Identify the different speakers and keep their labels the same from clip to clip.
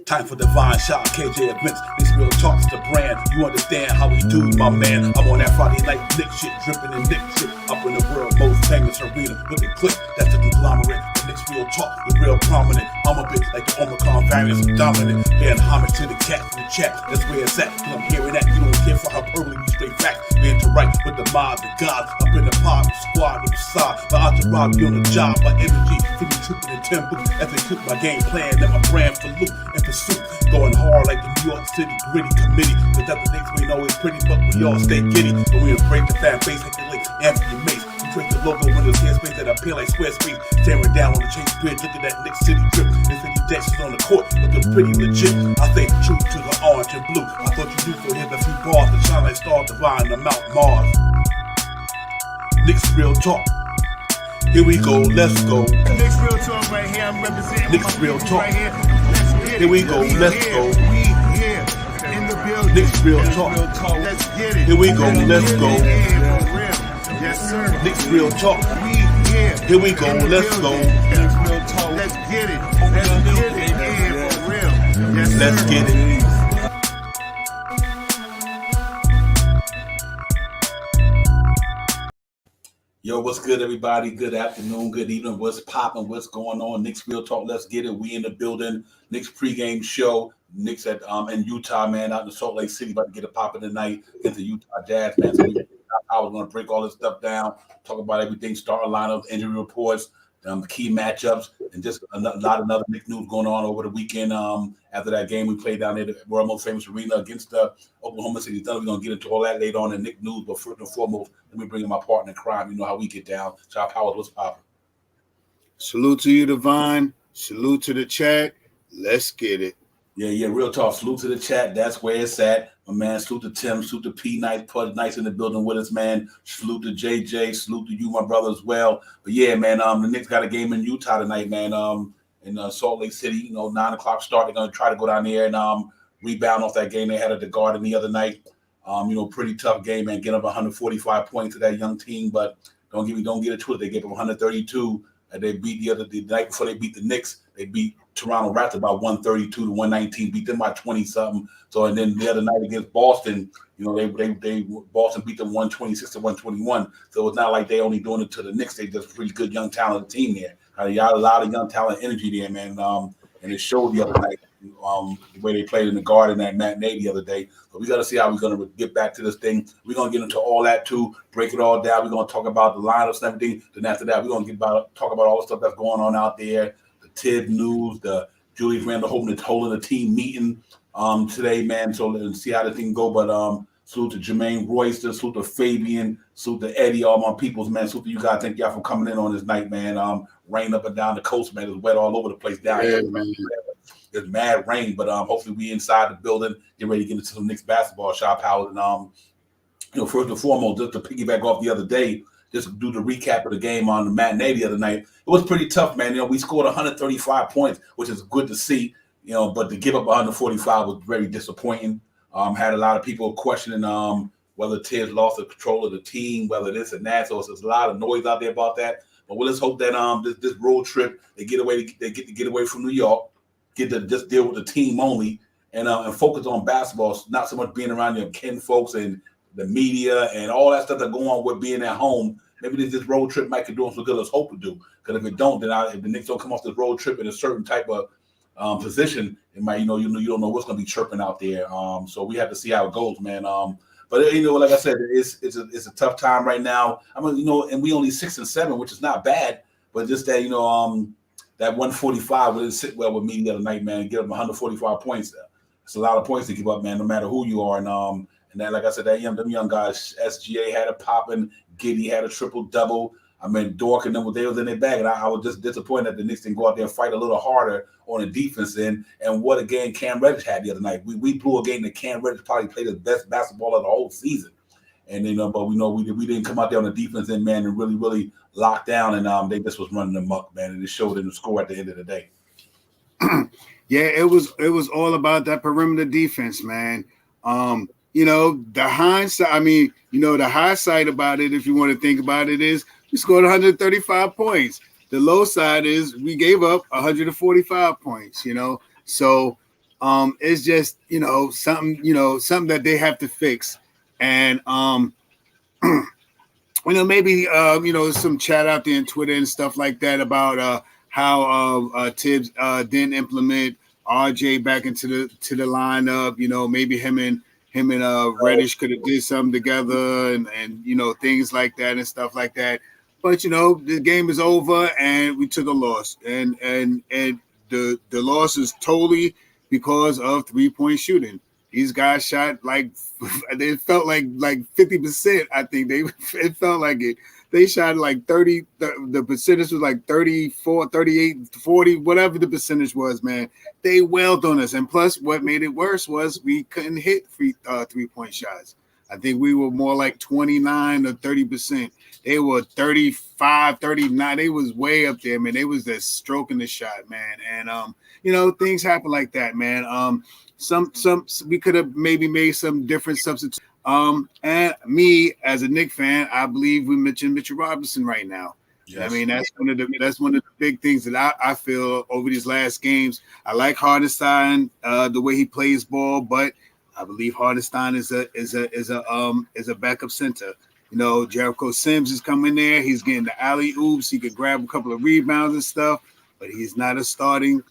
Speaker 1: Time for divine shot, KJ events. This real talk's the brand. You understand how we do, my man. I'm on that Friday night Knicks shit, dripping in Knicks shit. Up in the world most famous arena with the click. That's the conglomerate. The Knicks real talk, the real prominent. I'm a bit like the Omicron variants, dominant. Paying homage to the cat in the chat. That's where it's at. Cause I'm hearing that you don't care for hyperbole, we straight facts. We interact with the mob, the gods. Up in the pod, the squad, the side. But I just rob you on the job, my energy. Feeling tripping in tempo as they cook my game plan. And my brand for loot and pursuit. Going hard like the New York City gritty committee. Cause that's the Knicks we know is pretty, but we all stay giddy. And we embrace the fan base like the links, Anthony Mace. We create the logo when there's space that appear like square space. Staring down on the Chase Bridge, look at that Knicks City drip. There's 50 decks on the court, looking pretty legit. I stay true to the orange and blue. I thought you knew for here's a few bars to shine like stars divine to Mount Mars. Knicks real talk. Here we go, let's go.
Speaker 2: Knicks real talk right here. I'm representing
Speaker 1: Knicks real talk.
Speaker 2: right here.
Speaker 1: Here we go, let's go.
Speaker 2: We here in the building.
Speaker 1: Knicks real talk.
Speaker 2: Let's get it.
Speaker 1: Here we go, let's go.
Speaker 2: Yes, sir.
Speaker 1: Knicks real talk.
Speaker 2: We here.
Speaker 1: Here we go, let's go.
Speaker 2: Knicks real talk. Let's get it. Let's get it. Yeah, for real. Yes, sir.
Speaker 1: Let's get it. Yo, what's good, everybody? Good afternoon, good evening. What's popping? What's going on? Knicks real talk. Let's get it. We in the building. Knicks pregame show. Knicks at in Utah, man, out in Salt Lake City, about to get it popping tonight against the Utah Jazz, man. So I was going to break all this stuff down, talk about everything, starting lineups, injury reports, key matchups, and just a lot of other Knicks news going on over the weekend. After that game we played down there at the world most famous arena against the Oklahoma City Thunder. We're going to get into all that later on in Knicks news, but first and foremost, let me bring in my partner in crime. You know how we get down. Chop Powers, what's popping?
Speaker 3: Salute to you, Divine. Salute to the chat. Let's get it.
Speaker 1: Yeah, real talk. Salute to the chat. That's where it's at. My man, salute to Tim, salute to P. Nice in the building with us, man. Salute to JJ, salute to you, my brother, as well. But yeah, man, the Knicks got a game in Utah tonight, man. In Salt Lake City, 9 o'clock start. They're gonna try to go down there and rebound off that game they had at the Garden the other night. Pretty tough game, man. Get up 145 points to that young team, but don't get it twisted. They gave up 132. They beat the night before they beat the Knicks. They beat Toronto Raptors by 132 to 119. Beat them by 20 something. So and then the other night against Boston, they Boston beat them 126 to 121. So it's not like they only doing it to the Knicks. They just a pretty good young talented team there. You got a lot of young talent energy there, man. And it showed the other night. The way they played in the Garden that matinee the other day. But we got to see how we're going to get back to this thing. We're going to get into all that too, break it all down. We're going to talk about the lineups and everything. Then after that, we're going to talk about all the stuff that's going on out there, the TIPP news, the Julius Randle holding the team meeting today, man. So let's see how the thing go. But salute to Jermaine Royster, salute to Fabian, salute to Eddie, all my peoples, man. Salute to you guys. Thank y'all for coming in on this night, man. Rain up and down the coast, man. It's wet all over the place down here. Man. It's mad rain, but hopefully we inside the building, get ready to get into some Knicks basketball shop, Howard. And first and foremost, just to piggyback off the other day, just do the recap of the game on the matinee the other night. It was pretty tough, man. We scored 135 points, which is good to see, but to give up 145 was very disappointing. Had a lot of people questioning whether Tibbs lost the control of the team, whether this and that. So there's a lot of noise out there about that. But let's hope that this road trip, they get away from New York. Get to just deal with the team only and focus on basketball, not so much being around your kin folks and the media and all that stuff that go on with being at home. Maybe this road trip might do them so good. Let's hope it do. Because if it don't, then if the Knicks don't come off this road trip in a certain type of position, it might you don't know what's going to be chirping out there. So we have to see how it goes, man. But like I said, it's a tough time right now. I mean, and we only 6-7, which is not bad, but just that that 145 didn't sit well with me the other night, man. Get up 145 points. It's a lot of points to give up, man, no matter who you are. And that, like I said, them young guys, SGA had a popping, Giddy had a triple-double. I mean, Dork and them, they was in their bag. And I was just disappointed that the Knicks didn't go out there and fight a little harder on the defense end. And what a game Cam Reddish had the other night. We blew a game that Cam Reddish probably played his best basketball of the whole season. And but we know we didn't come out there on the defense end, man, and really lock down, and they just was running them up, man, and it showed in the score at the end of the day.
Speaker 3: Yeah, it was all about that perimeter defense, man. The hindsight. I mean, the high side about it, if you want to think about it, is we scored 135 points. the low side is we gave up 145 points, So it's just, something that they have to fix. And maybe some chat out there on Twitter and stuff like that about how Tibbs didn't implement RJ back into the lineup. Maybe him and Reddish could have did something together and things like that and stuff like that. But the game is over and we took a loss, and the loss is totally because of 3-point shooting. These guys shot it felt like 50%. I think it felt like it. They shot like 30. The percentage was like 34, 38, 40, whatever the percentage was, man. They wailed on us. And plus, what made it worse was we couldn't hit 3-point shots. I think we were more like 29 or 30%. They were 35, 39. They was way up there, man. They was just stroking the shot, man. And things happen like that, man. Some we could have maybe made some different substitutes. And me as a Knicks fan, I believe we mentioned Mitchell Robinson right now. Yes. I mean, that's one of the big things that I feel over these last games. I like Hartenstein, the way he plays ball, but I believe Hartenstein is a backup center. Jericho Sims is coming there. He's getting the alley oops. He could grab a couple of rebounds and stuff, but he's not a starting.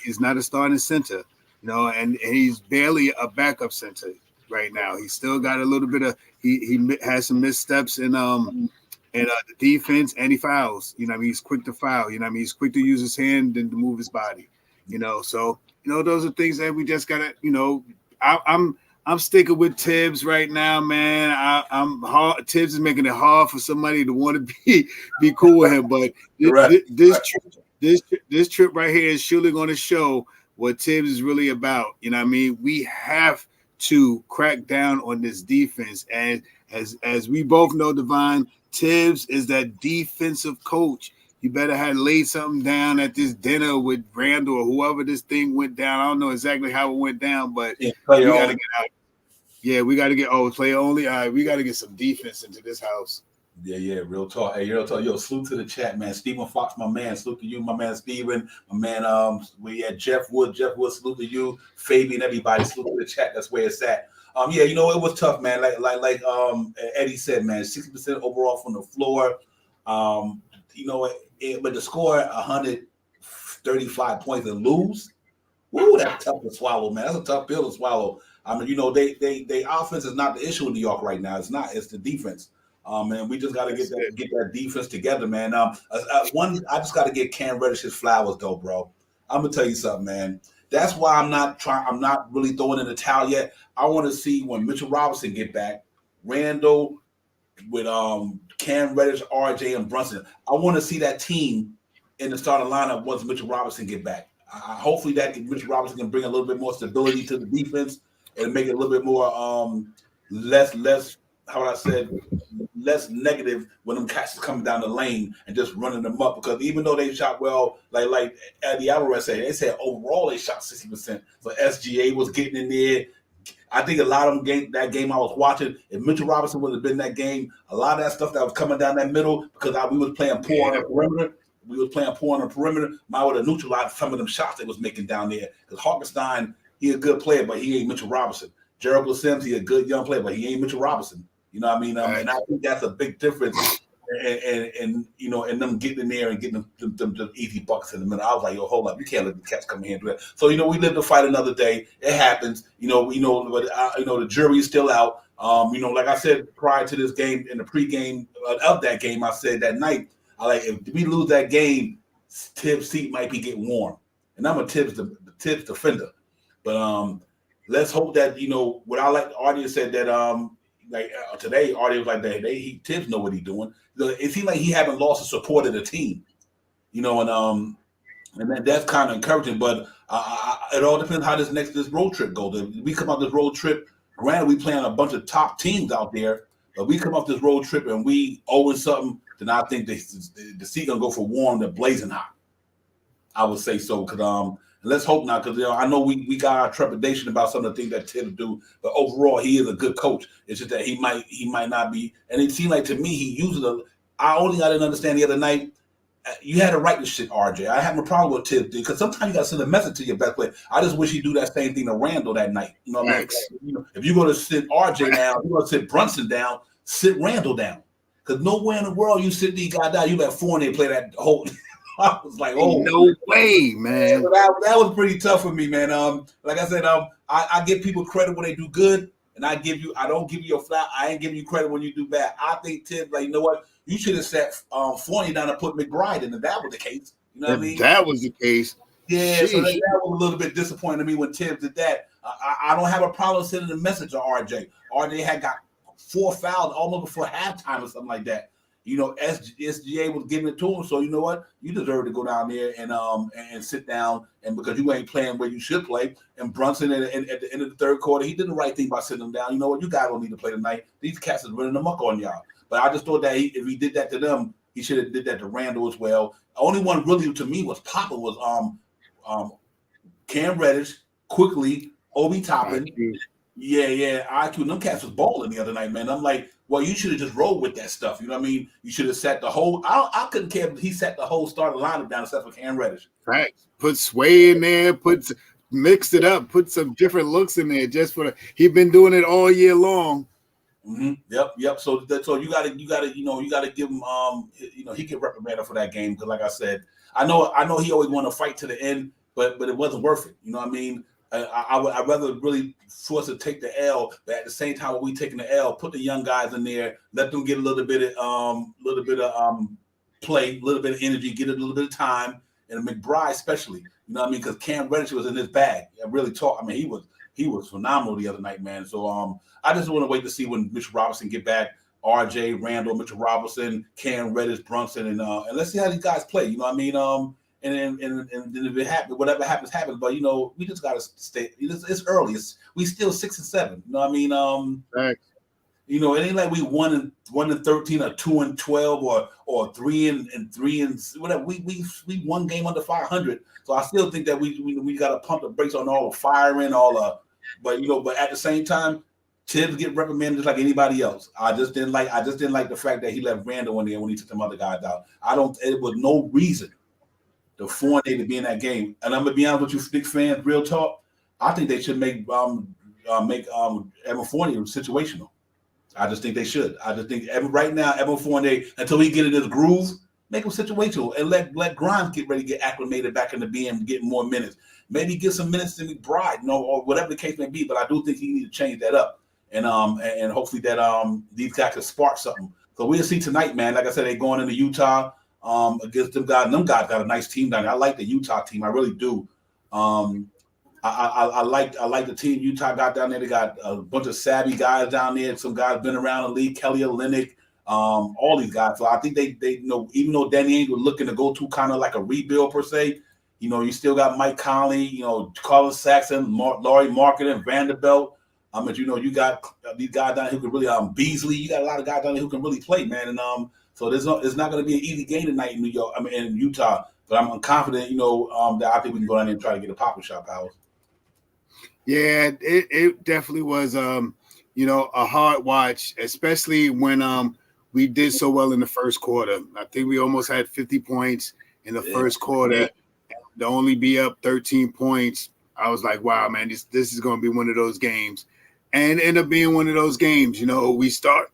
Speaker 3: He's not a starting center. And he's barely a backup center right now. He's still got a little bit of he has some missteps in the defense, and he fouls. He's quick to foul. He's quick to use his hand and to move his body. So those are things that we just gotta. I'm sticking with Tibbs right now, man. Tibbs is making it hard for somebody to want to be cool with him, but this trip right here is surely going to show what Tibbs is really about. We have to crack down on this defense, and as we both know, Divine, Tibbs is that defensive coach. You better have laid something down at this dinner with Randall or whoever this thing went down. I don't know exactly how it went down, but we got to get out. Yeah, we got to get player only. All right, we got to get some defense into this house.
Speaker 1: Yeah, real talk. Hey, real talk. Yo, salute to the chat, man. Stephen Fox, my man. Salute to you, my man Steven. My man, we had Jeff Wood. Jeff Wood, salute to you. Fabian, everybody, salute to the chat. That's where it's at. Yeah, it was tough, man. Like Eddie said, man, 60% overall from the floor. But to score 135 points and lose, woo, that's tough to swallow, man. That's a tough pill to swallow. I mean, they offense is not the issue in New York right now. It's not. It's the defense. And we just got to get that defense together, man. I just got to get Cam Reddish his flowers, though, bro. I'm gonna tell you something, man. That's why I'm not really throwing in the towel yet. I want to see when Mitchell Robinson get back, Randall with Cam Reddish, RJ, and Brunson. I want to see that team in the starting lineup once Mitchell Robinson get back. Hopefully that Mitchell Robinson can bring a little bit more stability to the defense and make it a little bit more less negative when them cats is coming down the lane and just running them up. Because even though they shot well, like Eddie Alvarez said, they said overall they shot 60%. So SGA was getting in there. I think a lot of them that game I was watching, if Mitchell Robinson would have been that game, a lot of that stuff that was coming down that middle, because we was playing poor on the perimeter. We was playing poor on the perimeter. Might would have neutralized some of them shots they was making down there. Because Hartenstein, he a good player, but he ain't Mitchell Robinson. Jericho Sims, he a good young player, but he ain't Mitchell Robinson. You know what I mean? And I think that's a big difference. And them getting in there and getting them easy buckets in the middle. I was like, yo, hold up, you can't let the cats come in here and do that. So we live to fight another day. It happens. But the jury is still out. Like I said prior to this game, in the pregame of that game, I said that night, if we lose that game, Tibbs' seat might be getting warm. And I'm a Tibbs defender. But let's hope that what I like. The audience said that today, audience like that. Tibbs know what he's doing. It seems like he haven't lost the support of the team, and that's kind of encouraging. But it all depends how this road trip goes. If we come off this road trip, granted we playing a bunch of top teams out there, but we come off this road trip and we owe something, then I think the seat gonna go for warm to blazing hot. I would say so, because let's hope not, because I know we got our trepidation about some of the things that Tibbs do, but overall he is a good coach. It's just that he might not be, and it seemed like to me he uses I only got to understand the other night you had a right to shit RJ. I have no problem with Tibbs because sometimes you got to send a message to your best player. I just wish he'd do that same thing to Randall that night. You know what I mean? You know, if you're going to sit RJ down, you're going to sit Brunson down, sit Randall down. Because nowhere in the world you sit these guys down, you let Fournier play that whole. I was like, oh,
Speaker 3: no way, man.
Speaker 1: That was pretty tough for me, man. Like I said, I give people credit when they do good, and I don't give you your flat. I ain't giving you credit when you do bad. I think Tibbs, like, you know what? You should have set Fournier down and put McBride in, if that was the case. You know what I mean?
Speaker 3: That was the case.
Speaker 1: Yeah, so that was a little bit disappointing to me when Tibbs did that. I don't have a problem sending a message to RJ. RJ had got 4 fouls almost before halftime or something like that. You know, SGA was giving it to him, so you know what? You deserve to go down there and sit down, and because you ain't playing where you should play. And Brunson at the end of the third quarter, he did the right thing by sitting him down. You know what? You guys don't need to play tonight. These cats is running them up on y'all. But I just thought that if he did that to them, he should have did that to Randall as well. The only one really to me was Papa was Cam Reddish, quickly, Obi Toppin. Yeah, IQ. Them cats was balling the other night, man. I'm like, well, you should have just rolled with that stuff. You know what I mean? You should have set the whole. I couldn't care if he set the whole starting lineup down except for Cam Reddish.
Speaker 3: Right. Put Sway in there. Mixed it up. Put some different looks in there. Just for he's been doing it all year long.
Speaker 1: Mm-hmm. Yep. So you gotta give him he get reprimanded for that game because like I said, I know he always want to fight to the end, but it wasn't worth it. You know what I mean? I'd rather really force to take the L, but at the same time, when we taking the L, put the young guys in there, let them get a little bit of play, a little bit of energy, get a little bit of time, and McBride especially. You know what I mean? Because Cam Reddish was in his bag. I really talk. I mean, he was phenomenal the other night, man. So I just want to wait to see when Mitchell Robinson get back. RJ, Randall, Mitchell Robinson, Cam Reddish, Brunson, and let's see how these guys play. You know what I mean? And then if it happens, whatever happens. But we just gotta stay. It's early. We still 6-7. You know what I mean?
Speaker 3: Right.
Speaker 1: It ain't like we 1-13 or 2-12 or 3-3 and whatever. We one game under 500. So I still think that we gotta pump the brakes on all the firing, but at the same time, Tibbs get reprimanded just like anybody else. I just didn't like the fact that he left Randall in there when he took them other guys out. It was no reason. The Fournier to be in that game, and I'm gonna be honest with you, big fans. Real talk, I think they should make Evan Fournier situational. I just think they should. I just think right now, Evan Fournier, until he get in his groove, make him situational and let Grimes get ready to get acclimated back into being getting more minutes. Maybe get some minutes to McBride, or whatever the case may be. But I do think he need to change that up, and hopefully that these guys can spark something. So we'll see tonight, man. Like I said, they're going into Utah. Against them guys. Them guys got a nice team down there. I like the Utah team. I really do. I like the team Utah got down there. They got a bunch of savvy guys down there. Some guys been around the league. Kelly Olynyk, all these guys. So I think they even though Danny Ainge was looking to go to kind of like a rebuild per se, you still got Mike Conley, Colin Saxon, Laurie Marketing, Vanderbilt. But you got these guys down here who can really Beasley. You got a lot of guys down there who can really play, man. And so it's not going to be an easy game tonight in in Utah. But I'm confident, that I think we can go down there and try to get a pop-up shot, Powers.
Speaker 3: Yeah, it definitely was, a hard watch, especially when we did so well in the first quarter. I think we almost had 50 points in the first quarter. To only be up 13 points, I was like, wow, man, this is going to be one of those games. And end up being one of those games. We start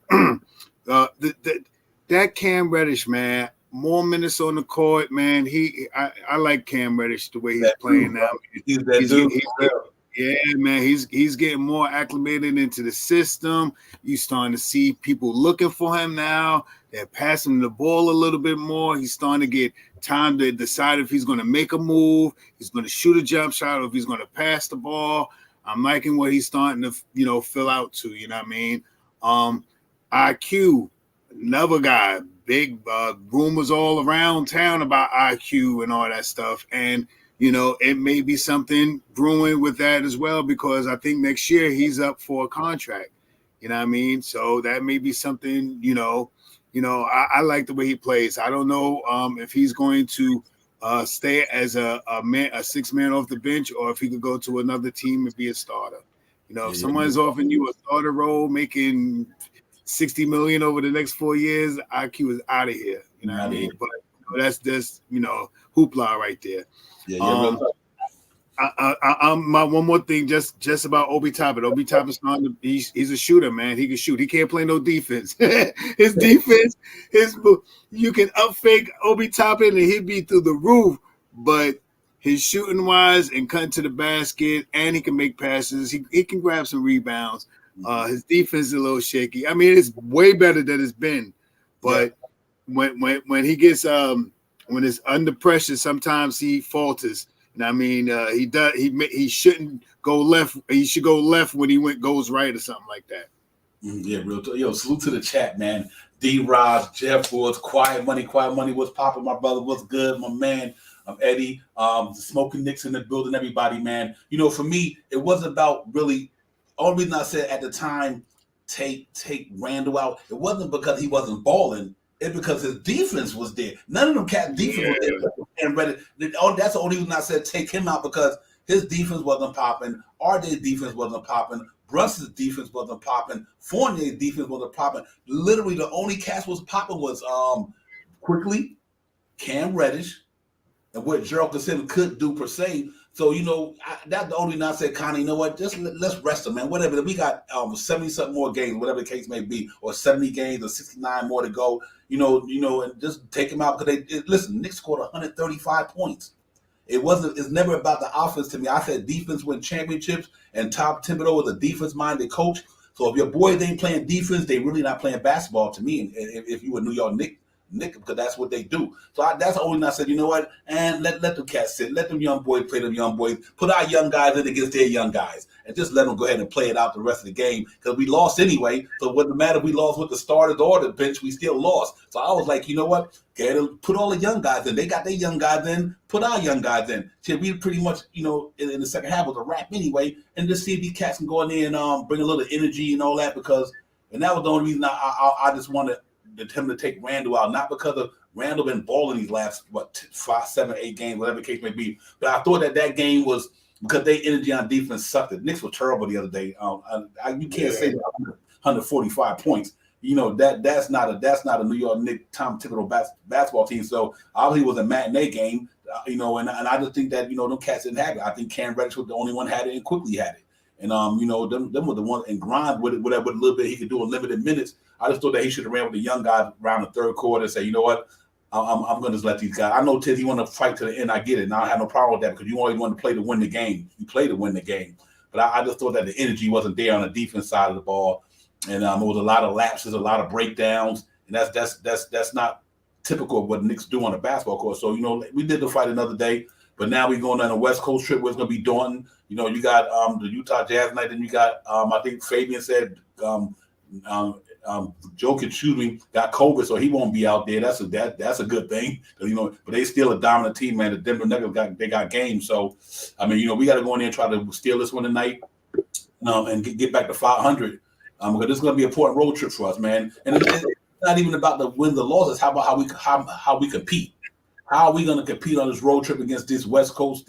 Speaker 3: that Cam Reddish, man, more minutes on the court, man. I like Cam Reddish the way he's playing now. He's getting more acclimated into the system. You're starting to see people looking for him now. They're passing the ball a little bit more. He's starting to get time to decide if he's going to make a move, he's going to shoot a jump shot, or if he's going to pass the ball. I'm liking what he's starting to, fill out to. You know what I mean? IQ. Another guy, big rumors all around town about IQ and all that stuff. And, it may be something brewing with that as well, because I think next year he's up for a contract. You know what I mean? So that may be something, I like the way he plays. I don't know if he's going to stay as a 6-man off the bench, or if he could go to another team and be a starter. If someone's offering you a starter role, making $60 million over the next 4 years, IQ is out of here. But that's hoopla right there.
Speaker 1: Yeah.
Speaker 3: My one more thing, just about Obi Toppin. Obi Toppin's he's a shooter, man. He can shoot. He can't play no defense. His defense, you can up fake Obi Toppin and he'd be through the roof. But his shooting wise and cutting to the basket, and he can make passes. He can grab some rebounds. His defense is a little shaky. I mean, it's way better than it's been. But when he gets when it's under pressure, sometimes he falters. And I mean, he shouldn't go left. He should go left when he goes right or something like that.
Speaker 1: Yeah, real talk. Yo, salute to the chat, man. D-Roz, Jeff Woods, Quiet Money, what's popping, my brother, what's good, my man. Eddie, Smoking Knicks in the building, everybody, man. For me, it wasn't about really. Only reason I said at the time, take Randall out. It wasn't because he wasn't balling. It's because his defense was there. None of them cat defense was there. And that's the only reason I said take him out, because his defense wasn't popping. RJ's defense wasn't popping. Brunson's defense wasn't popping. Fournier's defense wasn't popping. Literally, the only cast was popping was quickly Cam Reddish and what Gerald Cassell could do per se. So, that's the only reason I said, Connie, you know what? Just let's rest them, man. Whatever. We got 70-something more games, whatever the case may be, or 70 games or 69 more to go, and just take them out. Because listen, Knicks scored 135 points. It's never about the offense to me. I said defense win championships, and Tom Thibodeau was a defense-minded coach. So if your boys ain't playing defense, they really not playing basketball to me. If you a New York Knicks, because that's what they do. So that's the only thing I said, you know what? And let them cats sit. Let them young boys play them young boys. Put our young guys in against their young guys. And just let them go ahead and play it out the rest of the game. Because we lost anyway. So it wouldn't matter if we lost with the starters or the bench. We still lost. So I was like, you know what? Put all the young guys in. They got their young guys in. Put our young guys in. So we pretty much, in the second half was a wrap anyway. And just see if these cats can go in there and bring a little energy and all that. And that was the only reason I just wanted him to take Randall out, not because of Randall been balling these last 5, 7, 8 games, whatever the case may be. But I thought that game was because their energy on defense sucked. The Knicks were terrible the other day. You can't say 145 points. That's not a New York Knicks Tom Thibodeau basketball team. So obviously it was a matinee game, and I just think that them cats didn't have it. I think Cam Reddish was the only one had it and quickly had it. And them were the ones and grind with it, whatever little bit he could do in limited minutes. I just thought that he should have ran with the young guys around the third quarter and say, you know what, I'm going to just let these guys. I know Tiz, he want to fight to the end. I get it. And I have no problem with that, because you always want to play to win the game. You play to win the game. But I just thought that the energy wasn't there on the defense side of the ball, and it was a lot of lapses, a lot of breakdowns, and that's not typical of what Knicks do on a basketball court. So we did the fight another day. But now we're going on a West Coast trip where it's going to be daunting. You got the Utah Jazz night, and you got I think Fabian said Jokic got COVID, so he won't be out there. That's a good thing. But they still a dominant team, man. The Denver Nuggets got games. So we got to go in there and try to steal this one tonight, and get back to 500. Because this is going to be an important road trip for us, man. And it's not even about the wins, the losses. How about how we compete? How are we going to compete on this road trip against this West Coast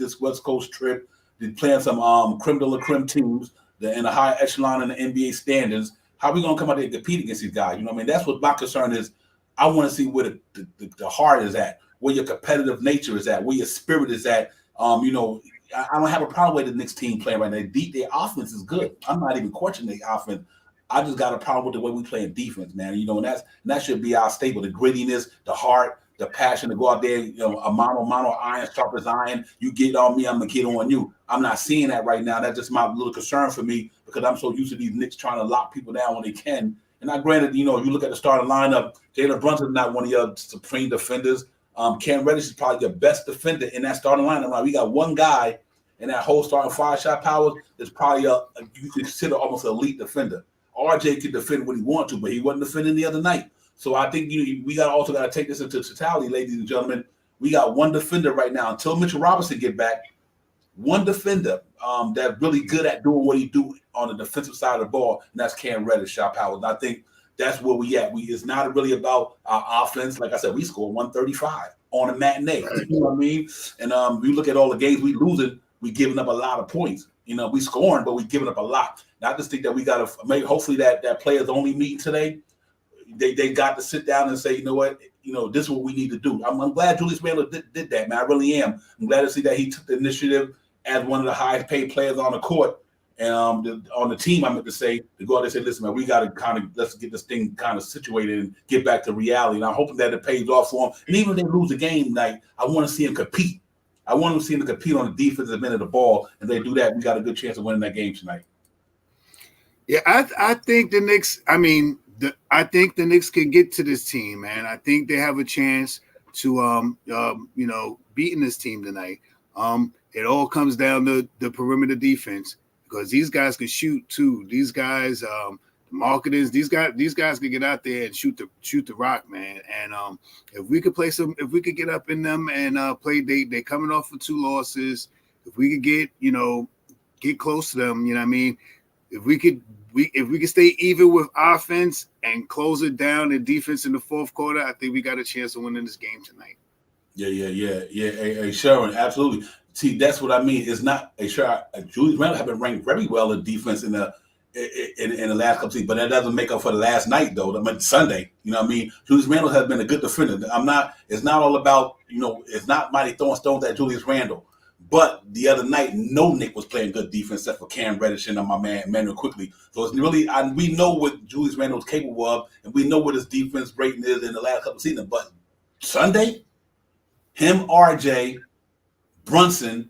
Speaker 1: trip? They're playing some creme de la creme teams in a high echelon in the NBA standards. How are we going to come out there and compete against these guys? That's what my concern is. I want to see where the heart is at, where your competitive nature is at, where your spirit is at. I don't have a problem with the Knicks team playing right now. Their offense is good. I'm not even questioning the offense. I just got a problem with the way we play in defense, man. And that should be our staple: the grittiness, the heart, the passion to go out there, a mano, iron sharp as iron. You get on me, I'm going to get on you. I'm not seeing that right now. That's just my little concern for me, because I'm so used to these Knicks trying to lock people down when they can. And I granted, you look at the starting lineup, Jalen Brunson's not one of your supreme defenders. Cam Reddish is probably your best defender in that starting lineup. Right? We got one guy in that whole starting 5-shot powers that's probably you could consider almost an elite defender. RJ could defend when he wanted to, but he wasn't defending the other night. So I think we also got to take this into totality, ladies and gentlemen. We got one defender right now until Mitchell Robinson get back. One defender that's really good at doing what he do on the defensive side of the ball, and that's Cam Reddish, Shot Powers. And I think that's where we at. It's not really about our offense. Like I said, we scored 135 on a matinee. Right. You know what I mean? And we look at all the games we losing, we giving up a lot of points. We scoring, but we giving up a lot. And I just think that we got to maybe hopefully that players only meeting today. They got to sit down and say, you know what, this is what we need to do. I'm glad Julius Randle did that, man. I really am. I'm glad to see that he took the initiative as one of the highest paid players on the court and on the team, I meant to say, to go out there and say, listen, man, we got to let's get this thing kind of situated and get back to reality. And I'm hoping that it pays off for him. And even if they lose the game, like, I want to see him compete. I want to see him compete on the defensive end of the ball. And if they do that, we got a good chance of winning that game tonight.
Speaker 3: Yeah, I think the Knicks. I mean, I think the Knicks can get to this team, man. I think they have a chance to, beating this team tonight. It all comes down to the perimeter defense because these guys can shoot too. These guys, the marketers, these guys can get out there and shoot the rock, man. And if we could get up in them and play, they coming off of 2 losses. If we could get close to them, you know what I mean. If we could stay even with offense and close it down in defense in the fourth quarter, I think we got a chance of winning this game tonight.
Speaker 1: Yeah. Hey, Sharon, absolutely. See, that's what I mean. It's not a sure. Julius Randle have been ranked very well in defense in the last couple seasons, but that doesn't make up for the last night, though. I mean, Sunday, you know what I mean? Julius Randle has been a good defender. It's not all about, it's not mighty throwing stones at Julius Randle. But the other night, no Nick was playing good defense except for Cam Reddish and my man Emmanuel Quickly. So it's really, we know what Julius Randle is capable of, and we know what his defense rating is in the last couple of seasons. But Sunday, him, RJ, Brunson,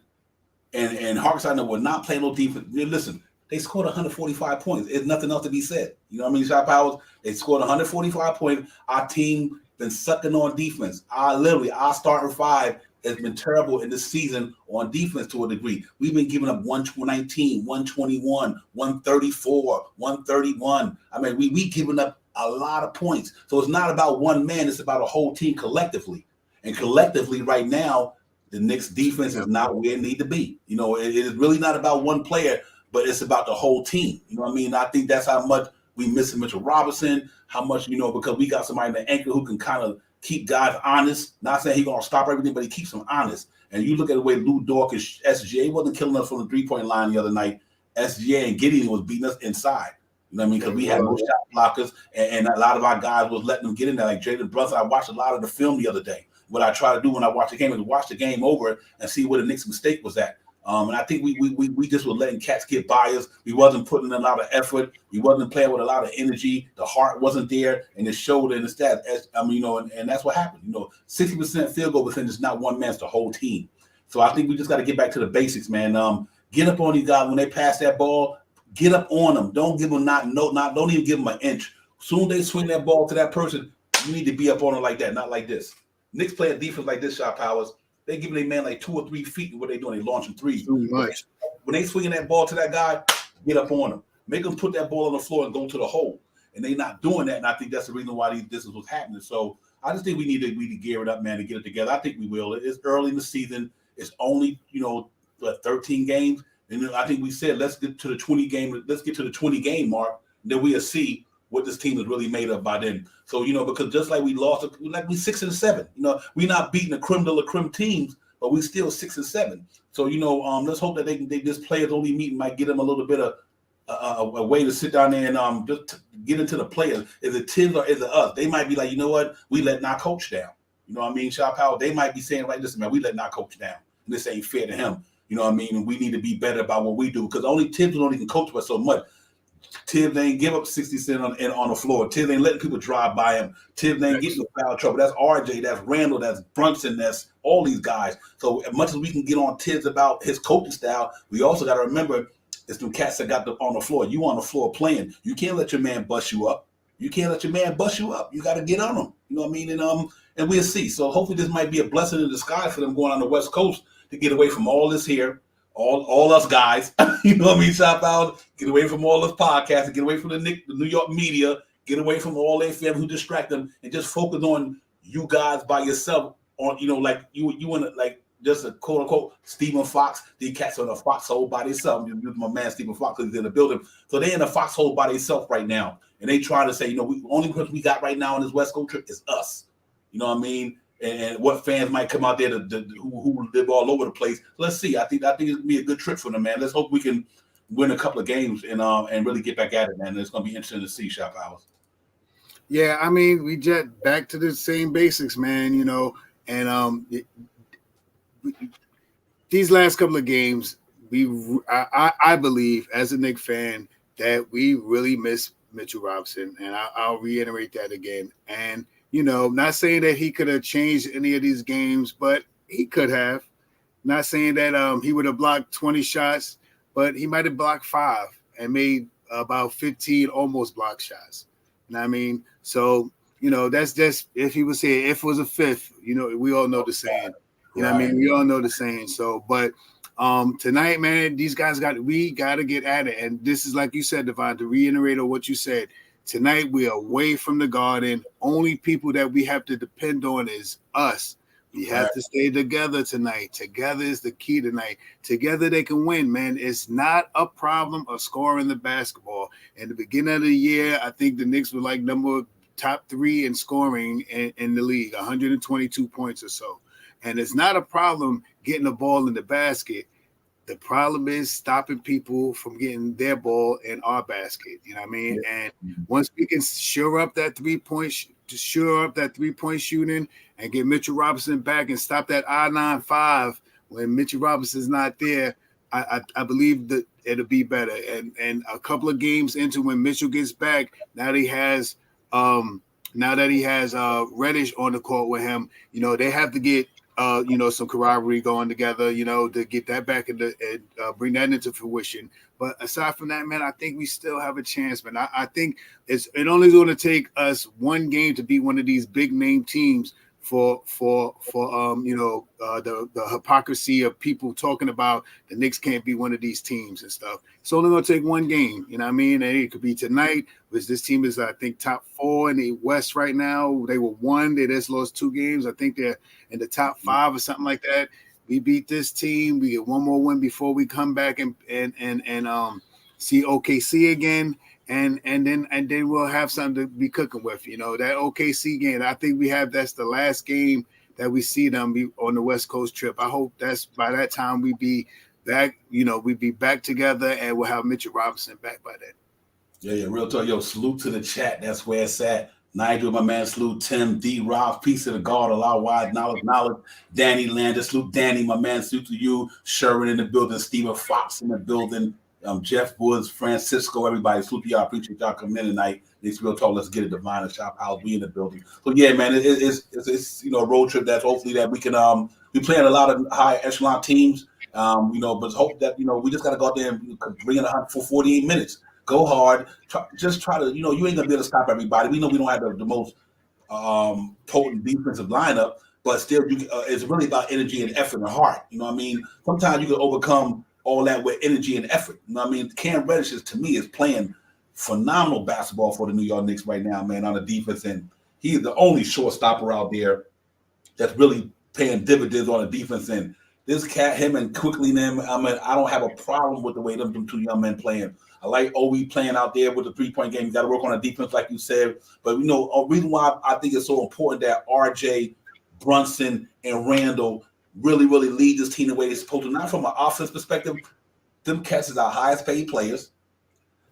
Speaker 1: and Harkside were not playing no defense. Listen, they scored 145 points. There's nothing else to be said. You know what I mean, Shot Powers? They scored 145 points. Our team been sucking on defense. Our starting 5 has been terrible in this season on defense to a degree. We've been giving up 119, 121, 134, 131. I mean, we giving up a lot of points. So it's not about one man. It's about a whole team collectively. And collectively right now, the Knicks defense is not where it need to be. It is really not about one player, but it's about the whole team. You know what I mean? I think that's how much we miss Mitchell Robinson, how much, because we got somebody in the anchor who can kind of keep guys honest. Not saying he's going to stop everything, but he keeps them honest. And you look at the way Lou Dort and SGA wasn't killing us from the three-point line the other night. SGA and Gideon was beating us inside. You know what I mean? Because we had no shot blockers, and a lot of our guys was letting them get in there. Like Jalen Brunson, I watched a lot of the film the other day. What I try to do when I watch the game is watch the game over and see where the Knicks' mistake was at. And I think we just were letting cats get by us. We wasn't putting in a lot of effort. We wasn't playing with a lot of energy. The heart wasn't there, and it showed in the stats. And that's what happened. 60% field goal percentage is not one man; it's the whole team. So I think we just got to get back to the basics, man. Get up on these guys when they pass that ball. Get up on them. Don't give them don't even give them an inch. Soon they swing that ball to that person, you need to be up on them like that, not like this. Knicks play a defense like this, Shot Powers. They giving a man like 2 or 3 feet, and what they doing? They launching threes.
Speaker 3: Too much.
Speaker 1: When they swinging that ball to that guy, get up on him. Make them put that ball on the floor and go to the hole. And they not doing that, and I think that's the reason why this is what's happening. So I just think we need to gear it up, man, and get it together. I think we will. It's early in the season. It's only 13 games, and I think we said let's get to the 20 game. Let's get to the 20 game mark. Then we'll see what this team is really made of by then. So, because just like we lost, like we 6-7, we're not beating the creme de la creme teams, but we still 6-7. So, let's hope that this players only meeting might get them a little bit of a way to sit down there and just get into the players. Is it Tibbs or is it us? They might be like, you know what? We letting our coach down. You know what I mean? Shot Power, they might be saying like, listen, man, we letting our coach down. And this ain't fair to him. You know what I mean? And we need to be better about what we do because only Tibbs only can coach us so much. Tibbs ain't give up 60 cents on the floor. Tibbs ain't letting people drive by him. Tibbs ain't getting no foul trouble. That's RJ, that's Randall, that's Brunson, that's all these guys. So as much as we can get on Tibbs about his coaching style, we also got to remember it's them cats that got on the floor. You on the floor playing. You can't let your man bust you up. You got to get on him. You know what I mean? And we'll see. So hopefully this might be a blessing in disguise for them going on the West Coast to get away from all this here. All us guys, you know what I mean? Shop out, get away from all this podcast, get away from the New York media, get away from all their family who distract them, and just focus on you guys by yourself. On like you in like just a quote unquote Stephen Fox. The cats on a foxhole by themselves. My man Stephen Fox is in the building, so they in a foxhole by themselves right now, and they trying to say, we only person we got right now on this West Coast trip is us. You know what I mean? And what fans might come out there who live all over the place. Let's see. I think it'll be a good trip for them, man. Let's hope we can win a couple of games and really get back at it, man. It's going to be interesting to see, Shop Hours.
Speaker 3: Yeah, I mean, we jet back to the same basics, man. And these last couple of games, I believe as a Knicks fan that we really miss Mitchell Robinson, and I'll reiterate that again. And not saying that he could have changed any of these games, but he could have. Not saying that he would have blocked 20 shots, but he might have blocked 5 and made about 15 almost block shots. You know what I mean? So, that's just if he was here, if it was a fifth, we all know the saying. You know what I mean? We all know the saying. So, but tonight, man, these guys we got to get at it. And this is like you said, Devon, to reiterate on what you said. Tonight, we are away from the Garden. Only people that we have to depend on is us. We have to stay together tonight. Together is the key tonight. Together they can win, man. It's not a problem of scoring the basketball. In the beginning of the year, I think the Knicks were like top 3 in scoring in the league, 122 points or so. And it's not a problem getting the ball in the basket. The problem is stopping people from getting their ball in our basket. You know what I mean? Yeah. And once we can shore up that 3-point shooting and get Mitchell Robinson back and stop that I-9-5 when Mitchell Robinson's not there, I believe that it'll be better. And a couple of games into when Mitchell gets back, now that he has Reddish on the court with him, they have to get some camaraderie going together, to get that back and bring that into fruition. But aside from that, man, I think we still have a chance, man. I think it only going to take us one game to beat one of these big name teams for the hypocrisy of people talking about the Knicks can't be one of these teams and stuff. It's only going to take one game, you know what I mean? And it could be tonight, because this team is, I think, top 4 in the West right now. They were 1. They just lost 2 games. I think they're in the top 5 or something like that. We beat this team. We get one more win before we come back and see OKC again. And then we'll have something to be cooking with, that OKC game. I think that's the last game that we see them be on the West Coast trip. I hope that's by that time we be back, we be back together, and we'll have Mitchell Robinson back by then.
Speaker 1: Yeah, real talk. Yo, salute to the chat. That's where it's at. Nigel, my man, salute Tim, D. Rob, peace to the God, allow wide knowledge. Danny Lander, salute Danny, my man, salute to you. Sherman in the building, Stephen Fox in the building. Jeff Woods, Francisco, everybody. Salute to y'all. Appreciate y'all coming in tonight. Next real talk. Let's get it. Divine and Shop House. We in the building. So yeah, man, it's a road trip that's hopefully that we can we playing a lot of high echelon teams. But hope that we just gotta go out there and bring in 100 for 48 minutes. Go hard. Try to you ain't gonna be able to stop everybody. We know we don't have the most potent defensive lineup, but still it's really about energy and effort and heart. You know what I mean? Sometimes you can overcome all that with energy and effort. You know what I mean? Cam Reddish to me is playing phenomenal basketball for the New York Knicks right now, man, on the defense. And he's the only shortstopper out there that's really paying dividends on the defense. And this cat, him and Quickly, them, I don't have a problem with the way them 2 young men playing. I like Obi playing out there with the 3-point game. You got to work on the defense, like you said. But, a reason why I think it's so important that RJ, Brunson, and Randall really, really lead this team the way they're supposed to. Not from an offense perspective. Them cats is our highest paid players.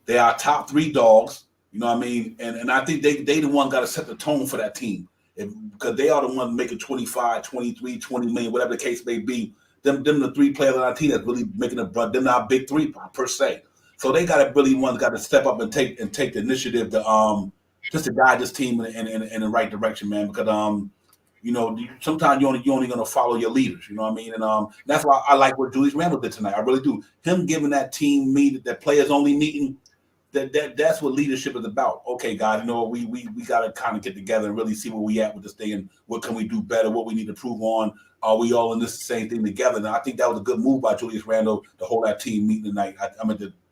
Speaker 1: They are top 3 dogs. You know what I mean? And I think they the one got to set the tone for that team. Because they are the one making 25, 23, 20 million, whatever the case may be. Them the 3 players on our team that's really making them our big 3 per se. So they got to step up and take the initiative to just to guide this team in the right direction, man. Because sometimes you're only going to follow your leaders. You know what I mean? And that's why I like what Julius Randle did tonight. I really do. Him giving that team meeting, that players only meeting, that's what leadership is about. Okay, guys, we got to kind of get together and really see where we at with this thing and what can we do better, what we need to prove on. Are we all in this same thing together? And I think that was a good move by Julius Randle to hold that team meeting tonight.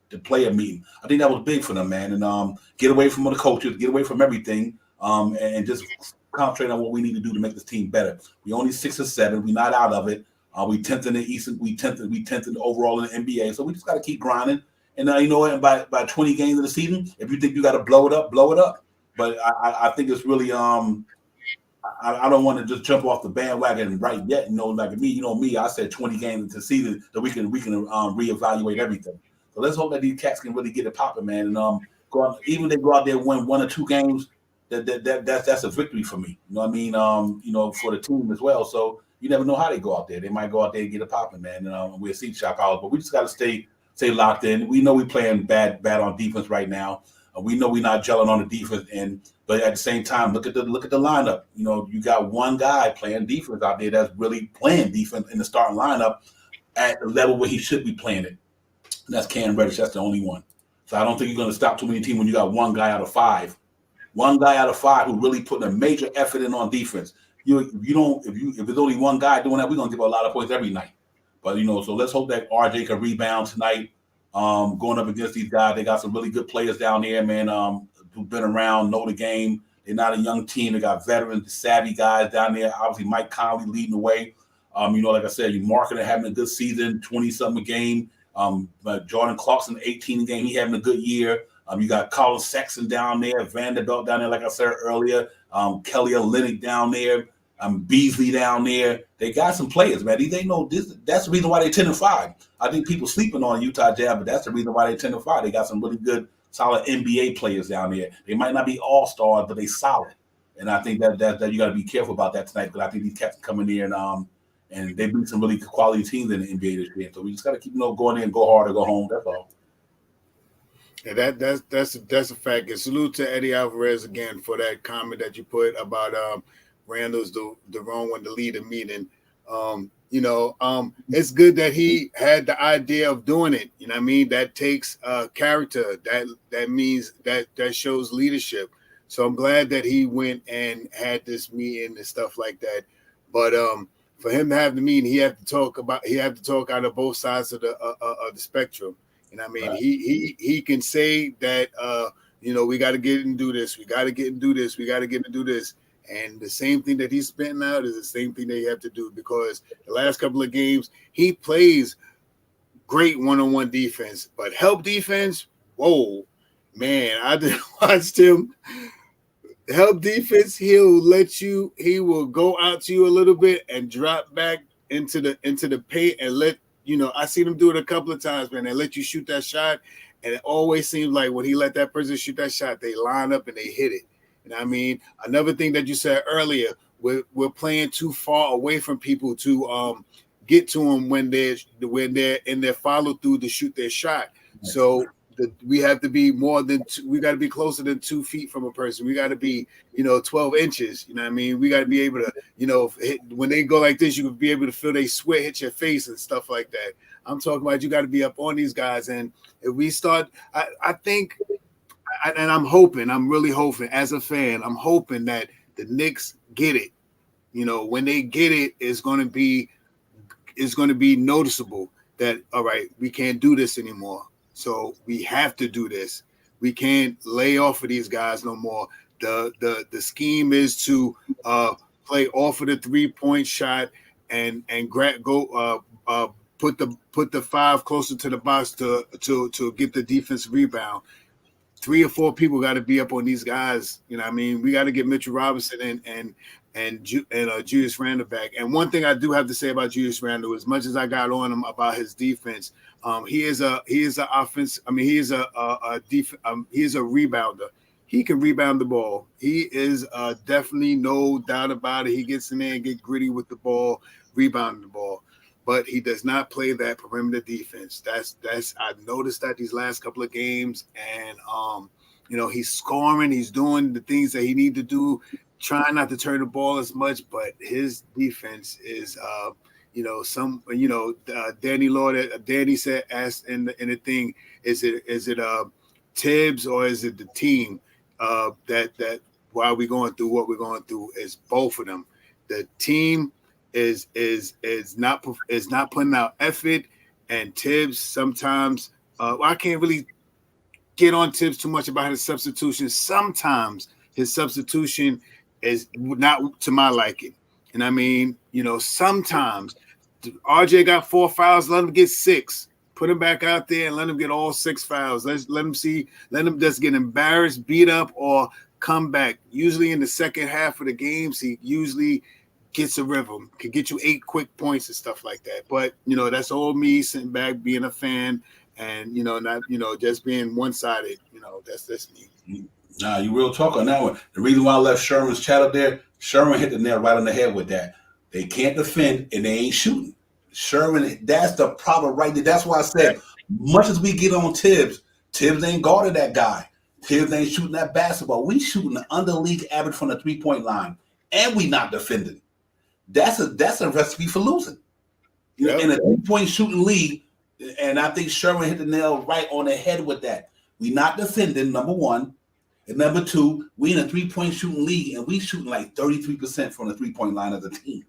Speaker 1: The player meeting. I think that was big for them, man. And get away from the coaches, get away from everything, and just concentrate on what we need to do to make this team better. We only 6 or 7. We're not out of it. We 10th in the East. We 10th in the overall in the NBA. So we just got to keep grinding. And and by 20 games of the season, if you think you got to blow it up, blow it up. But I think it's really I don't want to just jump off the bandwagon right yet. Like me, I said 20 games into the season that we can reevaluate everything. So let's hope that these cats can really get it popping, man. And even if they go out there and win 1 or 2 games, that's a victory for me. You know what I mean? For the team as well. So you never know how they go out there. They might go out there and get it popping, man. And we'll see shot college, but we just got to stay locked in. We know we're playing bad on defense right now. We know we're not gelling on the defense end, but at the same time, look at the lineup. You got one guy playing defense out there that's really playing defense in the starting lineup at the level where he should be playing it. And that's Cam Reddish. That's the only one. So I don't think you're going to stop too many teams when you got one guy out of five. One guy out of five who really putting a major effort in on defense. If there's only one guy doing that, we're gonna give a lot of points every night. But so let's hope that RJ can rebound tonight. Going up against these guys, they got some really good players down there, man. Who've been around, know the game. They're not a young team. They got veterans, savvy guys down there. Obviously, Mike Conley leading the way. Like I said, you Marketing having a good season, 20-something a game. Jordan Clarkson, 18 a game. He having a good year. You got Colin Sexton down there, Vanderbilt down there, like I said earlier. Kelly Olynyk down there. Beasley down there. They got some players, man. They know this. That's the reason why they're 10-5. I think people sleeping on Utah Jazz, but that's the reason why they're 10-5. They got some really good, solid NBA players down there. They might not be all-stars, but they solid. And I think that you got to be careful about that tonight, because I think these cats come in there and they beat some really quality teams in the NBA this year. So we just got to keep going in and go hard or go home. That's all.
Speaker 3: Yeah, that's a fact. And salute to Eddie Alvarez again for that comment that you put about Randall's the wrong one to lead a meeting. It's good that he had the idea of doing it. You know what I mean? That takes character. That means that shows leadership. So I'm glad that he went and had this meeting and stuff like that. But for him to have the meeting, he had to talk out of both sides of the spectrum. You know what I mean? Right. He can say that we got to get and do this. We got to get and do this. We got to get and do this. And the same thing that he's spitting out is the same thing they have to do, because the last couple of games he plays great one-on-one defense, but help defense. Whoa, man! I just watched him help defense. He will go out to you a little bit and drop back into the paint and let. I seen him do it a couple of times, man. They let you shoot that shot, and it always seems like when he let that person shoot that shot, they line up and they hit it. You know what I mean? Another thing that you said earlier, we're playing too far away from people to get to them when they're in their follow through to shoot their shot. So we have to be we got to be closer than 2 feet from a person. We got to be 12 inches. You know what I mean? We got to be able to hit, when they go like this, you can be able to feel they sweat hit your face and stuff like that. I'm talking about you got to be up on these guys. And if we start, I think. And I'm really hoping as a fan, I'm hoping that the Knicks get it. When they get it, it's going to be noticeable that, all right, we can't do this anymore. So we have to do this. We can't lay off of these guys no more. The scheme is to play off of the 3-point shot and go put the 5 closer to the box to get the defensive rebound. 3 or 4 people got to be up on these guys. You know what I mean? We got to get Mitchell Robinson and Julius Randle back. And one thing I do have to say about Julius Randle, as much as I got on him about his defense, he is an offense. I mean, he is a rebounder. He can rebound the ball. He is definitely, no doubt about it. He gets in there and get gritty with the ball, rebounding the ball. But he does not play that perimeter defense. I've noticed that these last couple of games, and he's scoring, he's doing the things that he need to do, trying not to turn the ball as much, but his defense is Danny Lord, Danny said, asked in the thing, is it Tibbs or is it the team that why we're going through what we're going through? Is both of them. The team is not putting out effort, and Tibbs sometimes I can't really get on Tibbs too much about his substitution. Sometimes his substitution is not to my liking, and I mean, sometimes RJ got 4 fouls, let him get 6. Put him back out there and let him get all 6 fouls. Let him just get embarrassed, beat up, or come back. Usually in the second half of the games, he usually gets a rhythm, can get you 8 quick points and stuff like that. But that's all me sitting back, being a fan, and not just being one-sided. That's me.
Speaker 1: Nah, you real talk on that one. The reason why I left Sherman's chat up there, Sherman hit the nail right on the head with that. They can't defend and they ain't shooting. Sherman, that's the problem right there. That's why I said, much as we get on Tibbs, Tibbs ain't guarded that guy. Tibbs ain't shooting that basketball. We shooting the under league average from the 3-point line, and we not defending. That's a recipe for losing. You know, in a 3-point shooting league, and I think Sherman hit the nail right on the head with that. We not defending, number one. And number two, we in a 3-point shooting league, and we shooting like 33% from the 3-point line as a team.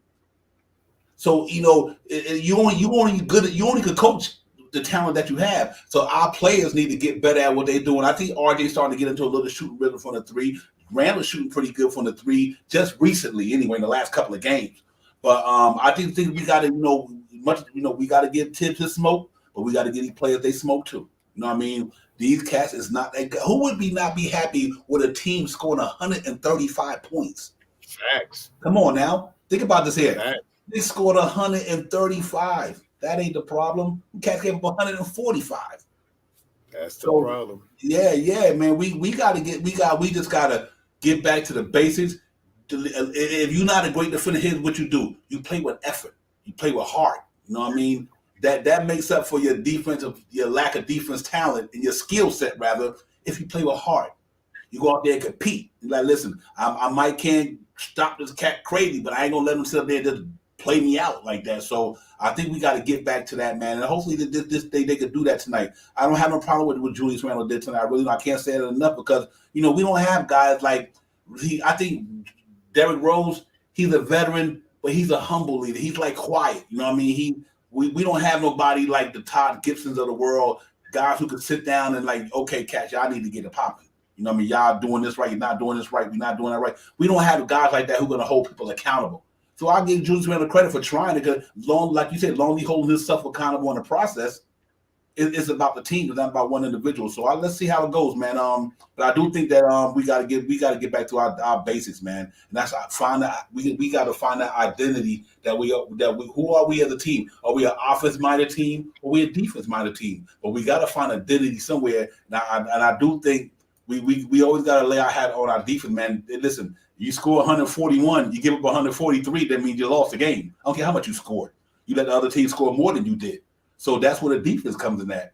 Speaker 1: So you know, you only could coach the talent that you have. So our players need to get better at what they're doing. I think RJ starting to get into a little shooting rhythm from the three. Grant was shooting pretty good from the three just recently, anyway, in the last couple of games. But I think we got to we got to give Tibbs his smoke, but we got to give these players they smoke too. You know what I mean? These cats is not that good. Who would not be happy with a team scoring 135 points?
Speaker 3: Facts.
Speaker 1: Come on now. Think about this here.
Speaker 3: Facts.
Speaker 1: They scored 135. That ain't the problem. Cats gave up 145.
Speaker 3: That's the problem.
Speaker 1: Yeah, man. We just gotta get back to the basics. If you're not a great defender, here's what you do. You play with effort. You play with heart. You know what I mean? That makes up for your lack of defense talent and your skill set, rather, if you play with heart. You go out there and compete. You're like, listen, I might can't stop this cat crazy, but I ain't gonna let him sit up there and just play me out like that. So I think we got to get back to that, man. And hopefully they could do that tonight. I don't have no problem with what Julius Randle did tonight. I can't say it enough because, you know, we don't have guys like I think Derrick Rose, he's a veteran, but he's a humble leader. He's like quiet. You know what I mean? We don't have nobody like the Todd Gibsons of the world, guys who could sit down and like, okay, catch, y'all need to get it popping. You know what I mean? Y'all doing this right. You're not doing this right. We're not doing that right. We don't have guys like that who are going to hold people accountable. So I give Julius Randle credit for trying to, because like you said, long as holding himself accountable in the process, it's about the team. It's not about one individual. So let's see how it goes, man. But I do think that we got to get back to our basics, man. And that's we got to find that identity that we who are we as a team? Are we an offense-minded team or are we a defense-minded team? But we got to find identity somewhere. Now, and I do think we always got to lay our hat on our defense, man. Listen, you score 141, you give up 143, that means you lost the game. I don't care how much you scored. You let the other team score more than you did. So that's where the defense comes in at.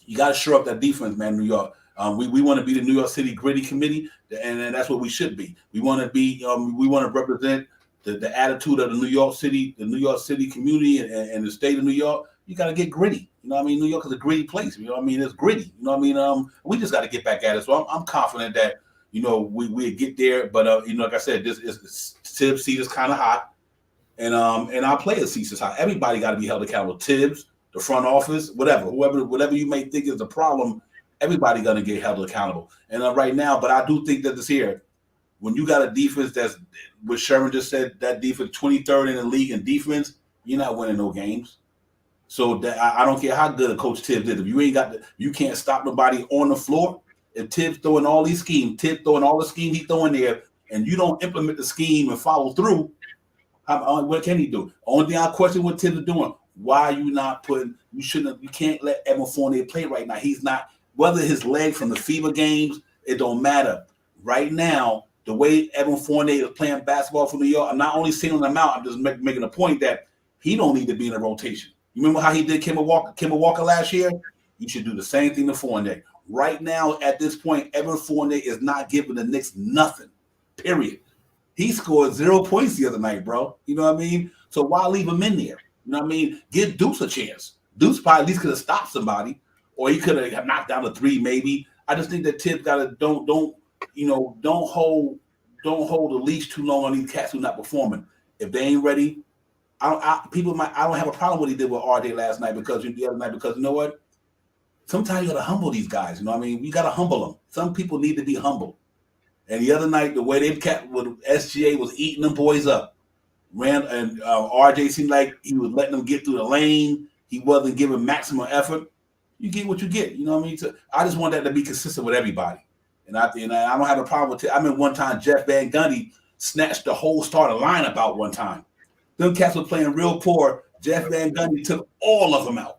Speaker 1: You got to shore up that defense, man, New York. We want to be the New York City gritty committee, and that's what we should be. We want to be. We want to represent the attitude of the New York City community and the state of New York. You got to get gritty. You know what I mean? New York is a gritty place. You know what I mean? It's gritty. You know what I mean? We just got to get back at it. So I'm confident that, you know, we get there. But you know, like I said, this Tibbs seat is kind of hot, and our players' seats is hot. Everybody got to be held accountable. Tibbs, the front office, whatever you may think is the problem, everybody gonna get held accountable. And right now, but I do think that this here, when you got a defense that's what Sherman just said, that defense 23rd in the league in defense, you're not winning no games. So that I don't care how good a coach Tibbs is. If you you can't stop nobody on the floor. If Tibbs throwing all these schemes, Tibbs throwing all the schemes he's throwing there, and you don't implement the scheme and follow through, what can he do? Only thing I question what Tibbs is doing. Why are you not putting? You can't let Evan Fournier play right now. He's not. Whether his leg from the FIBA games, it don't matter. Right now, the way Evan Fournier is playing basketball for New York, I'm not only singling him out. I'm just making a point that he don't need to be in a rotation. You remember how he did Kemba Walker last year? You should do the same thing to Fournier. Right now, at this point, Evan Fournier is not giving the Knicks nothing. Period. He scored 0 points the other night, bro. You know what I mean? So why leave him in there? You know what I mean? Give Deuce a chance. Deuce probably at least could have stopped somebody, or he could have knocked down a three, maybe. I just think that Tibbs gotta don't hold the leash too long on these cats who not performing. If they ain't ready, I don't have a problem with what he did with RJ last night because you know what? Sometimes you gotta humble these guys. You know what I mean? You gotta humble them. Some people need to be humble. And the other night, the way they kept with SGA was eating them boys up. RJ seemed like he was letting them get through the lane. He wasn't giving maximum effort. You get what you get. You know what I mean? I just want that to be consistent with everybody. And I don't have a problem with it. I mean, one time Jeff Van Gundy snatched the whole starting lineup out one time. Them cats were playing real poor. Jeff Van Gundy took all of them out.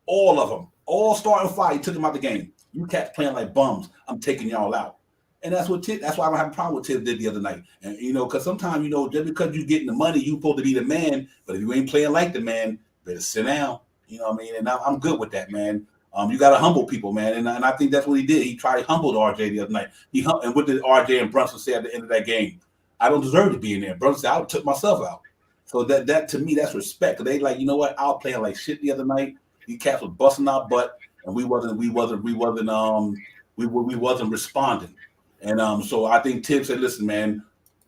Speaker 1: All of them. All starting five. He took them out the game. You cats playing like bums. I'm taking y'all out. And that's why I don't have a problem with Tibbs did the other night. And because sometimes just because you getting the money, you supposed to be the man. But if you ain't playing like the man, better sit down. You know what I mean? And I'm good with that, man. You got to humble people, man. And I think that's what he did. He tried to humble RJ the other night. And what did RJ and Brunson say at the end of that game? I don't deserve to be in there. Brunson said, I took myself out. So that to me, that's respect. They like, you know what? I was playing like shit the other night. These cats was busting our butt, and we wasn't responding. And so I think Tibbs said, listen, man,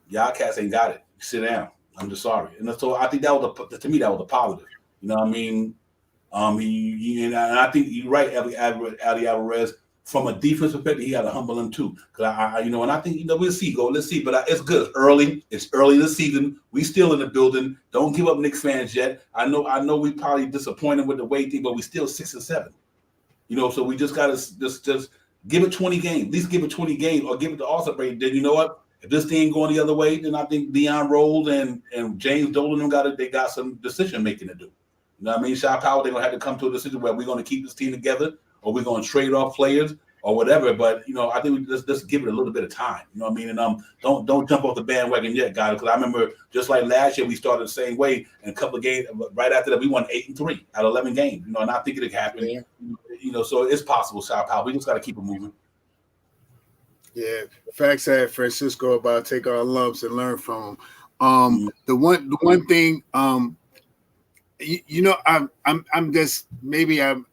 Speaker 1: y'all cats ain't got it. Sit down. I'm just sorry. And so I think to me that was a positive. You know what I mean? And I think you're right, Ali Alvarez. From a defense perspective, he got to humble him too. Because and I think we'll see. Let's see. But it's good. It's early in the season. We still in the building. Don't give up, Knicks fans yet. I know we probably disappointed with the Wade thing, but we still 6-7. So we just gotta just give it 20 games. At least give it 20 games, or give it the All-Star break. Then you know what? If this thing going the other way, then I think Deion Rose and James Dolan they got some decision making to do. You know what I mean? Shy Powell, they're gonna have to come to a decision where we're gonna keep this team together, or we're gonna trade off players or whatever. But I think let's give it a little bit of time. You know what I mean? And don't jump off the bandwagon yet, guys. Because I remember just like last year, we started the same way, and a couple of games right after that, we won 8-3 out of 11 games. And I think it could happen. Yeah. So it's possible, Shy Powell. We just got to keep it moving.
Speaker 3: Yeah, facts had Francisco about take our lumps and learn from them. The one thing, I'm just maybe I'm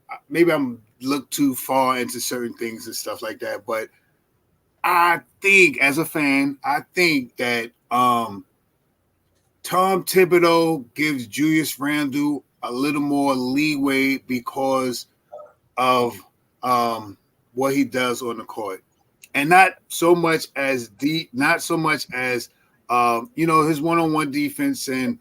Speaker 3: look too far into certain things and stuff like that, but I think as a fan, I think that Tom Thibodeau gives Julius Randle a little more leeway because of what he does on the court. And not so much as his one-on-one defense. And,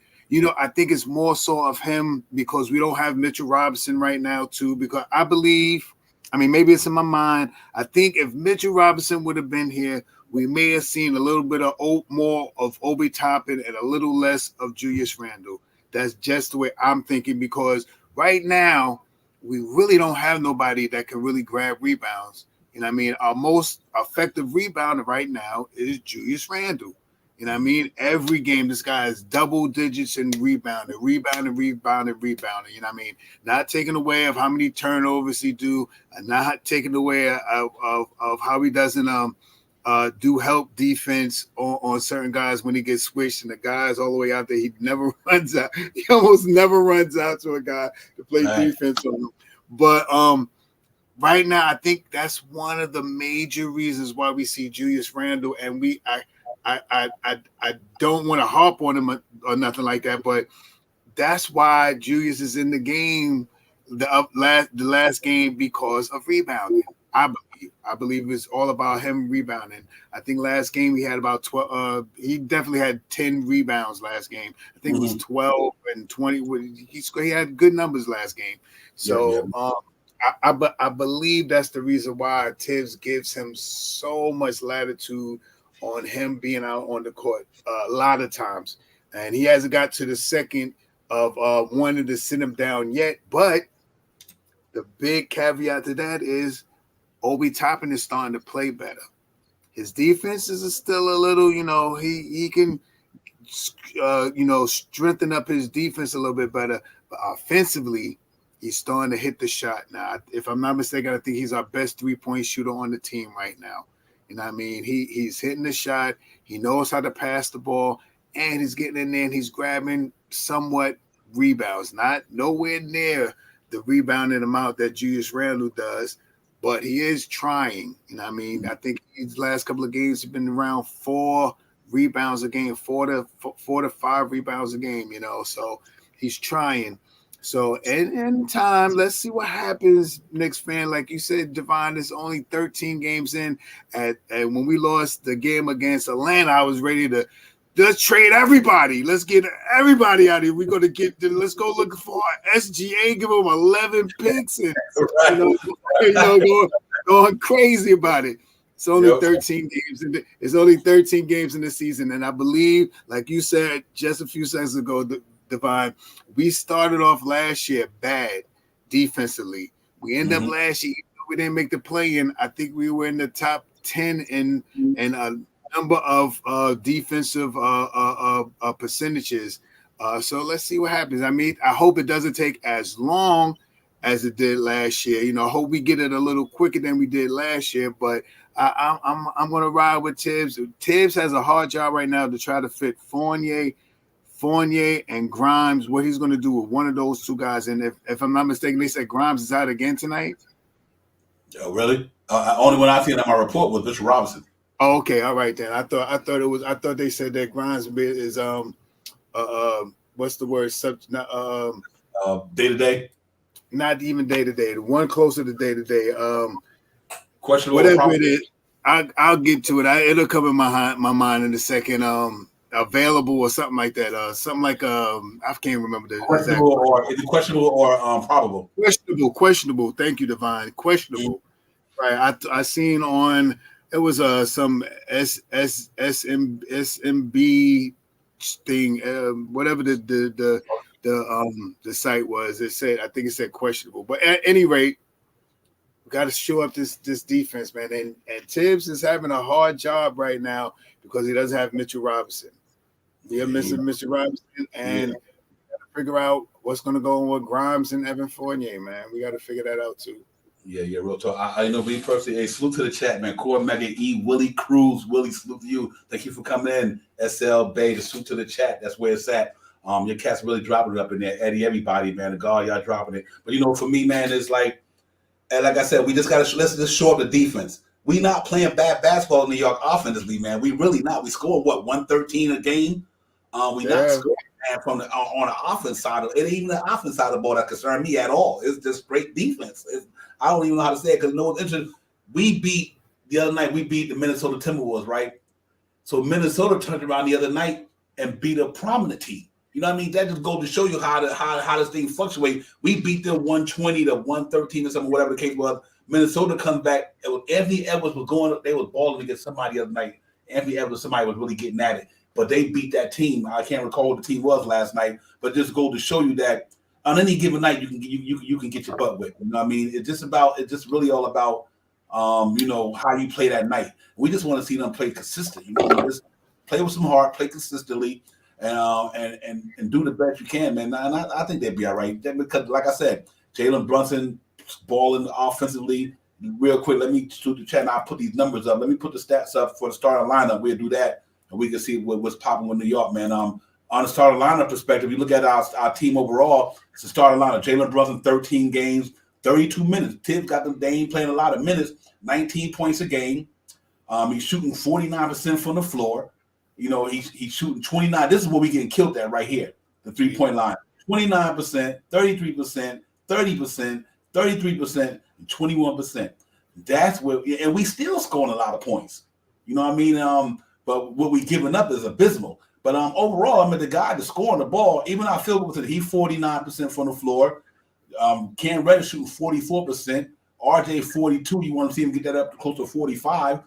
Speaker 3: I think it's more so of him because we don't have Mitchell Robinson right now, too, because I believe, maybe it's in my mind, I think if Mitchell Robinson would have been here, we may have seen a little bit of more of Obi Toppin and a little less of Julius Randle. That's just the way I'm thinking, because right now we really don't have nobody that can really grab rebounds. Our most effective rebounder right now is Julius Randle. Every game this guy is double digits in rebounding. Not taking away of how many turnovers he do, and not taking away of how he doesn't do help defense on certain guys when he gets switched, and the guys all the way out there, he never runs out. He almost never runs out to a guy to play defense on him. But right now, I think that's one of the major reasons why we see Julius Randle, and I don't want to harp on him or nothing like that, but that's why Julius is in the game, the last game, because of rebounding. I believe it's all about him rebounding. I think last game he had about 12. He definitely had 10 rebounds last game. I think it was 12 and 20. He had good numbers last game. So I believe that's the reason why Tibbs gives him so much latitude on him being out on the court a lot of times. And he hasn't got to the second of wanting to sit him down yet. But the big caveat to that is Obi Toppin is starting to play better. His defense is still a little, he can, strengthen up his defense a little bit better. But offensively, he's starting to hit the shot now. If I'm not mistaken, I think he's our best three-point shooter on the team right now. He's hitting the shot. He knows how to pass the ball, and he's getting in there and he's grabbing somewhat rebounds. Not nowhere near the rebounding amount that Julius Randle does, but he is trying. I think his last couple of games have been around 4 rebounds a game, 4 to 5 rebounds a game. So he's trying. So in time, let's see what happens, Knicks fan. Like you said, Devon, is only 13 games in. And when we lost the game against Atlanta, I was ready to just trade everybody. Let's get everybody out of here. We're going to let's go looking for SGA, give them 11 picks, and going crazy about it. It's only 13 games. It's only 13 games in the season, and I believe, like you said just a few seconds ago, Devon, we started off last year bad defensively. We ended up last year, we didn't make the play-in. I think we were in the top 10 in a number of defensive percentages. So let's see what happens. I mean, I hope it doesn't take as long as it did last year. You know, I hope we get it a little quicker than we did last year. But I'm going to ride with Tibbs. Tibbs has a hard job right now to try to fit Fournier and Grimes. What he's going to do with one of those two guys. And if I'm not mistaken, they said Grimes is out again tonight.
Speaker 1: Oh, really? Only one I seen on my report was Bishop Robinson.
Speaker 3: Oh, okay, all right then. I thought they said that Grimes is what's the word?
Speaker 1: Day to day.
Speaker 3: Not even day to day. The one closer to day to day.
Speaker 1: Questionable.
Speaker 3: Whatever it is, I'll get to it. It'll come in my mind in a second. Available or something like that. Something like I can't remember the
Speaker 1: questionable exact or is it questionable or probable?
Speaker 3: Questionable. Thank you, Divine. Questionable. Mm-hmm. Right. I seen on it was some SMB thing, whatever the site was. I think it said questionable. But at any rate, we got to show up this defense, man. And Tibbs is having a hard job right now because he doesn't have Mitchell Robinson. We are missing Mr. Robinson, and we got to figure out what's going to go on with Grimes and Evan Fournier, man. We got to figure that out too.
Speaker 1: Yeah, real talk. I know me personally. Hey, salute to the chat, man. Core Mega E, Willie Cruz, Willie, salute to you. Thank you for coming in. SL Bay, the salute to the chat. That's where it's at. Your cat's really dropping it up in there. Eddie, everybody, man. The guard, y'all dropping it. But for me, man, it's like, and like I said, we just gotta let's just show up the defense. We not playing bad basketball in New York offensively, man. We really not. We score 113 a game. Not scoring from on the offense side of it. Ain't even the offense side of the ball that concern me at all. It's just great defense. I don't even know how to say it because no one's interested. We beat the other night. We beat the Minnesota Timberwolves, right? So Minnesota turned around the other night and beat a prominent team. You know what I mean? That just goes to show you how this thing fluctuates. We beat them 120 to 113 or something, whatever the case was. Minnesota comes back. Anthony Edwards was going. They was balling against somebody the other night. Anthony Edwards, somebody was really getting at it, but they beat that team. I can't recall what the team was last night, but just go to show you that on any given night you can get your butt whipped. You know what I mean? It's just really all about how you play that night. We just want to see them play consistent. Just play with some heart, play consistently. And do the best you can, man. And I think they'd be all right. Because, like I said, Jalen Brunson balling offensively. Real quick, let me do the chat and I'll put these numbers up. Let me put the stats up for the starting lineup. We'll do that, and we can see what's popping with New York, man. On the starting lineup perspective, you look at our team overall, it's the starting lineup. Jalen Brunson, 13 games, 32 minutes. Tibbs got them. They ain't playing a lot of minutes, 19 points a game. He's shooting 49% from the floor. He's shooting 29. This is what we getting killed at right here, the 3-point line. 29%, 33%, 30%, 33%, and 21%. That's where, and we still scoring a lot of points. You know what I mean? But what we giving up is abysmal. But overall, the guy that's scoring the ball, even our field goal, he's 49% from the floor. Cam Reddish shooting 44%. RJ 42. You want to see him get that up to close to 45.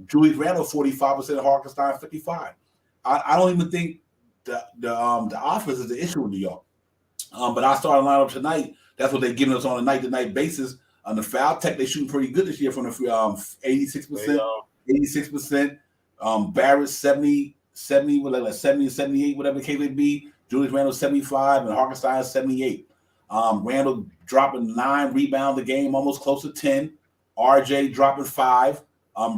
Speaker 1: Julius Randle 45%, Hartenstein 55%. I don't even think the offense is the issue in New York. But our starting lineup tonight, that's what they're giving us on a night-to-night basis. On the foul tech, they're shooting pretty good this year from the 86%. 86%. Barrett 70, 70, 78, whatever the case may be. Julius Randle 75, and Hartenstein 78. Randle dropping 9 rebounds a game, almost close to 10. RJ dropping 5.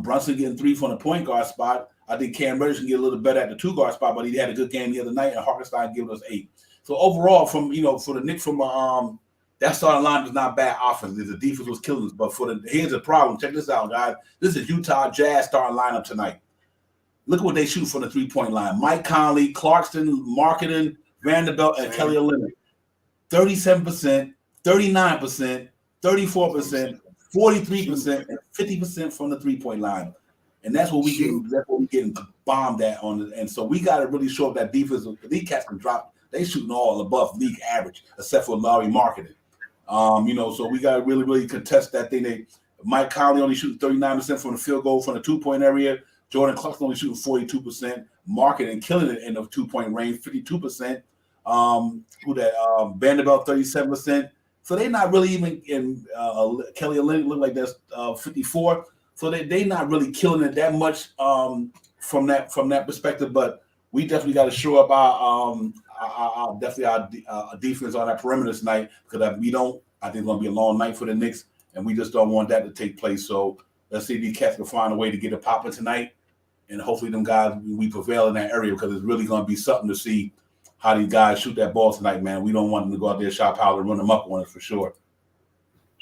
Speaker 1: Brunson getting 3 from the point guard spot. I think Cam Reddish can get a little better at the 2-guard spot, but he had a good game the other night, and Hartenstein giving us 8. So overall, for the Knicks, that starting line is not bad offense. The defense was killing us, but here's the problem. Check this out, guys. This is Utah Jazz starting lineup tonight. Look at what they shoot from the 3-point line. Mike Conley, Clarkson, Marketing, Vanderbilt, and Kelly Olynyk. 37%, 39%, 34%. 43% and 50% from the 3-point line, and that's what we getting. That's what we getting bombed at on. And so we got to really show up that defense. These cats can drop. They shooting all above league average, except for Larry Marketing. So we got to really, really contest that thing. Mike Conley only shooting 39% from the field goal from the 2-point area. Jordan Clarkson only shooting 42%. Marketing killing it in the 2-point range, 52%. Vanderbilt 37%. So they're not really even in Kelly Olynyk look like that's 54. So they not really killing it that much from that perspective. But we definitely got to show up our defense on that perimeter tonight, because if we don't, I think it's going to be a long night for the Knicks, and we just don't want that to take place. So let's see if these cats can find a way to get it popping tonight, and hopefully them guys, we prevail in that area, because it's really going to be something to see how these guys shoot that ball tonight, man. We don't want them to go out there, shot power, and run them up on us for sure.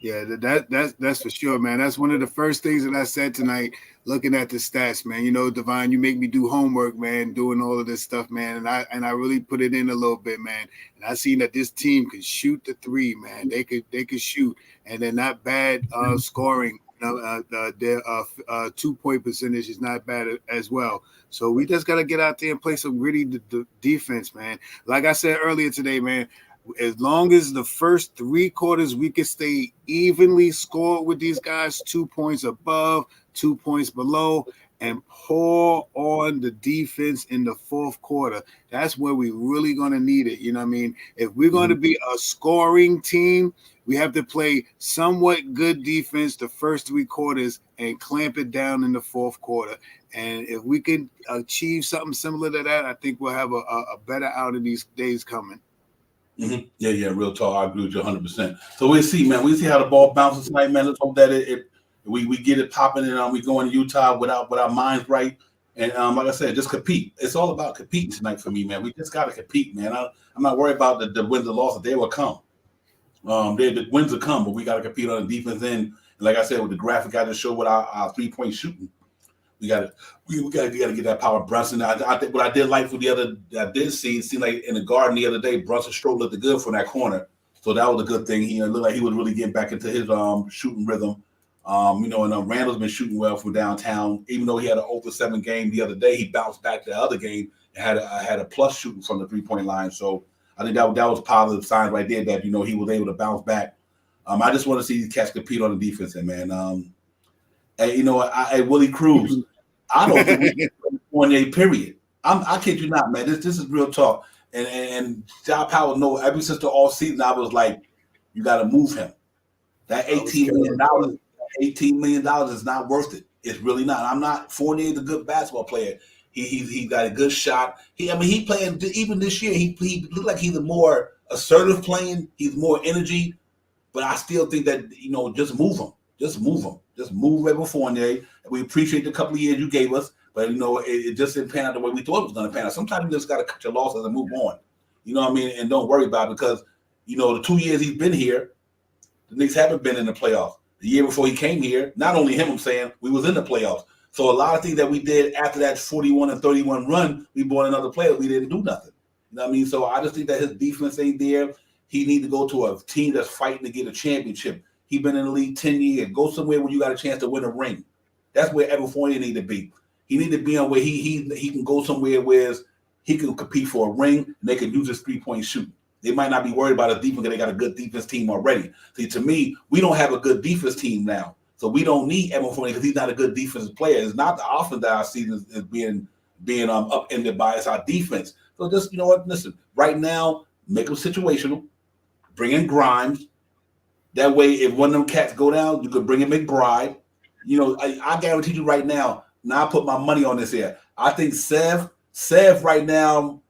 Speaker 3: Yeah, that's for sure, man. That's one of the first things that I said tonight, looking at the stats, man. You know, Divine, you make me do homework, man, doing all of this stuff, man. And I really put it in a little bit, man. And I seen that this team could shoot the three, man. They could shoot, and they're not bad scoring. Their 2-point percentage is not bad as well. So we just got to get out there and play some gritty defense, man. Like I said earlier today, man, as long as the first 3 quarters we can stay evenly scored with these guys, 2 points above, 2 points below, and pour on the defense in the fourth quarter, that's where we really going to need it. You know what I mean? If we're going to be a scoring team, we have to play somewhat good defense the first 3 quarters and clamp it down in the fourth quarter. And if we can achieve something similar to that, I think we'll have a better out of these days coming.
Speaker 1: Mm-hmm. Yeah, real talk. I agree with you 100%. So we'll see, man. We'll see how the ball bounces tonight, man. Let's hope that we get it popping, and we go into Utah with our minds right. And like I said, just compete. It's all about competing tonight for me, man. We just got to compete, man. I'm not worried about the wins or losses. They will come. The wins will come, but we got to compete on the defense end. And like I said, with the graphic I just showed with our 3-point shooting, we got to get that power. Brunson. I think what I did like I did see, it seemed like in the Garden the other day, Brunson stroke looked good from that corner. So that was a good thing. He looked like he was really getting back into his shooting rhythm. And Randall's been shooting well from downtown. Even though he had an 0-7 game the other day, he bounced back the other game and had a plus shooting from the 3-point line. So I think that was positive signs right there that he was able to bounce back. I just want to see these cats compete on the defense, man. Willie Cruz, I don't think we can play Fournier, period. I kid you not, man. This is real talk. And John Powell know ever since the all season, I was like, you got to move him. That $18 million is not worth it. It's really not. I'm not. Fournier is a good basketball player. He got a good shot. He playing even this year. He looked like he's a more assertive playing. He's more energy. But I still think that just move him. Just move him. Just move Evan Fournier. We appreciate the couple of years you gave us, but it just didn't pan out the way we thought it was going to pan out. Sometimes you just got to cut your losses and move on. You know what I mean? And don't worry about it, because the 2 years he's been here, the Knicks haven't been in the playoffs. The year before he came here, not only him, I'm saying, we was in the playoffs. So a lot of things that we did after that 41-31 run, we brought in other players. We didn't do nothing. You know what I mean? So I just think that his defense ain't there. He need to go to a team that's fighting to get a championship. He been in the league 10 years. Go somewhere where you got a chance to win a ring. That's where Evan Fournier need to be. He need to be on where he can go somewhere where he can compete for a ring and they can use his 3-point shooting. They might not be worried about his defense because they got a good defense team already. See, to me, we don't have a good defense team now. So we don't need Evan Fournier because he's not a good defensive player. It's not the offense that I see is being upended by. It's our defense. So just, listen, right now, make them situational. Bring in Grimes. That way, if one of them cats go down, you could bring in McBride. I guarantee you right now, I put my money on this here. I think Sev right now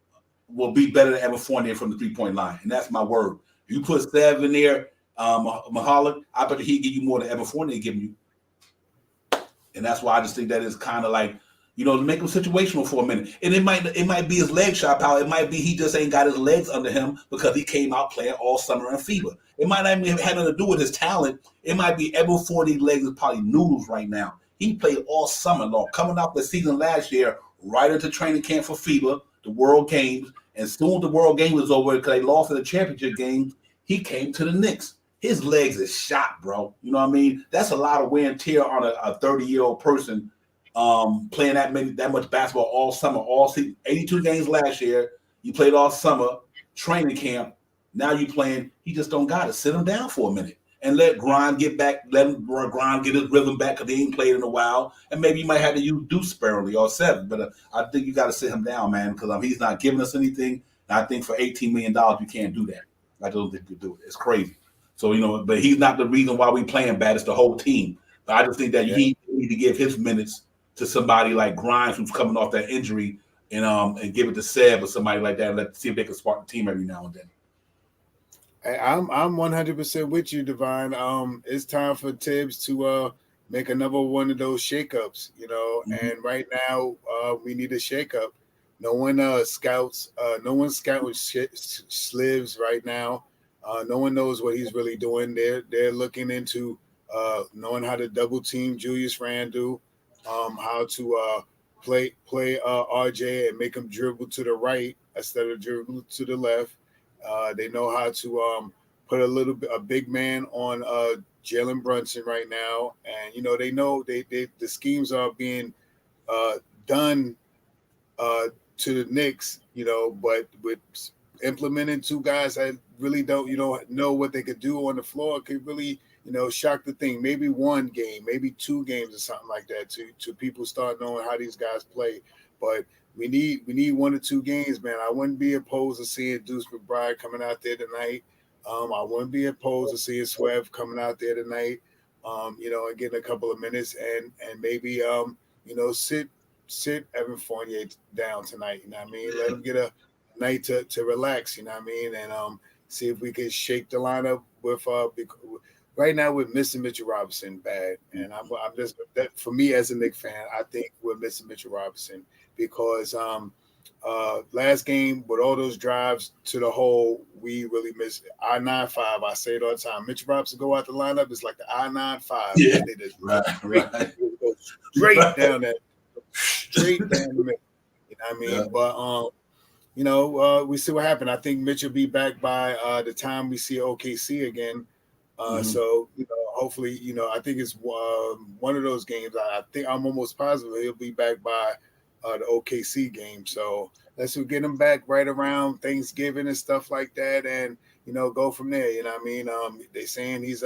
Speaker 1: will be better than Evan Fournier from the 3-point line. And that's my word. If you put Sev in there, Mahalik, I bet he'd give you more than Evan Fournier giving you. And that's why I just think that is kind of like, to make him situational for a minute. And it might be his leg shot power. It might be he just ain't got his legs under him because he came out playing all summer in FIBA. It might not even have nothing to do with his talent. It might be Evan Fournier's legs is probably noodles right now. He played all summer long, coming off the season last year, right into training camp for FIBA, the World Games. And soon the World Game was over because they lost in the championship game. He came to the Knicks. His legs is shot, bro. You know what I mean? That's a lot of wear and tear on a 30-year-old person playing that much basketball all summer, all season. 82 games last year. You played all summer, training camp. Now you playing. He just don't got it. Sit him down for a minute and let Grimes get back. Let Grimes get his rhythm back because he ain't played in a while. And maybe you might have to use Deuce sparingly or Seven. But I think you got to sit him down, man, because he's not giving us anything. And I think for $18 million, you can't do that. I don't think you do it. It's crazy. So, but he's not the reason why we playing bad. It's the whole team. But I just think that he need to give his minutes to somebody like Grimes, who's coming off that injury, and give it to Seb or somebody like that. And see if they can spark the team every now and then.
Speaker 3: I'm 100% with you, Divine. It's time for Tibbs to make another one of those shakeups, And right now, we need a shakeup. No one scouts. No one's scouting Slivs right now. No one knows what he's really doing. They're looking into knowing how to double team Julius Randle, how to play RJ and make him dribble to the right instead of dribble to the left. They know how to put a big man on Jalen Brunson right now, and they know the schemes are being done to the Knicks, but with implementing two guys that really don't know what they could do on the floor could really shock the thing. Maybe one game, maybe 2 games or something like that to people start knowing how these guys play, but. We need 1 or 2 games, man. I wouldn't be opposed to seeing Deuce McBride coming out there tonight. I wouldn't be opposed to seeing Swev coming out there tonight. And getting a couple of minutes and maybe sit Evan Fournier down tonight. You know what I mean? Let him get a night to relax. You know what I mean? And see if we can shake the lineup with right now we're missing Mitchell Robinson bad, and I'm just that for me as a Knicks fan, I think we're missing Mitchell Robinson. Because last game with all those drives to the hole, we really missed I-95. I say it all the time. Mitch Robinson go out the lineup, it's like the I-95.
Speaker 1: Yeah,
Speaker 3: they just
Speaker 1: right.
Speaker 3: Go straight down that, straight down the middle. You know what I mean? Yeah. But we see what happened. I think Mitch will be back by the time we see OKC again. So hopefully, I think it's one of those games. I think I'm almost positive he'll be back by. The OKC game. So let's get him back right around Thanksgiving and stuff like that, and go from there. You know what I mean? They saying he's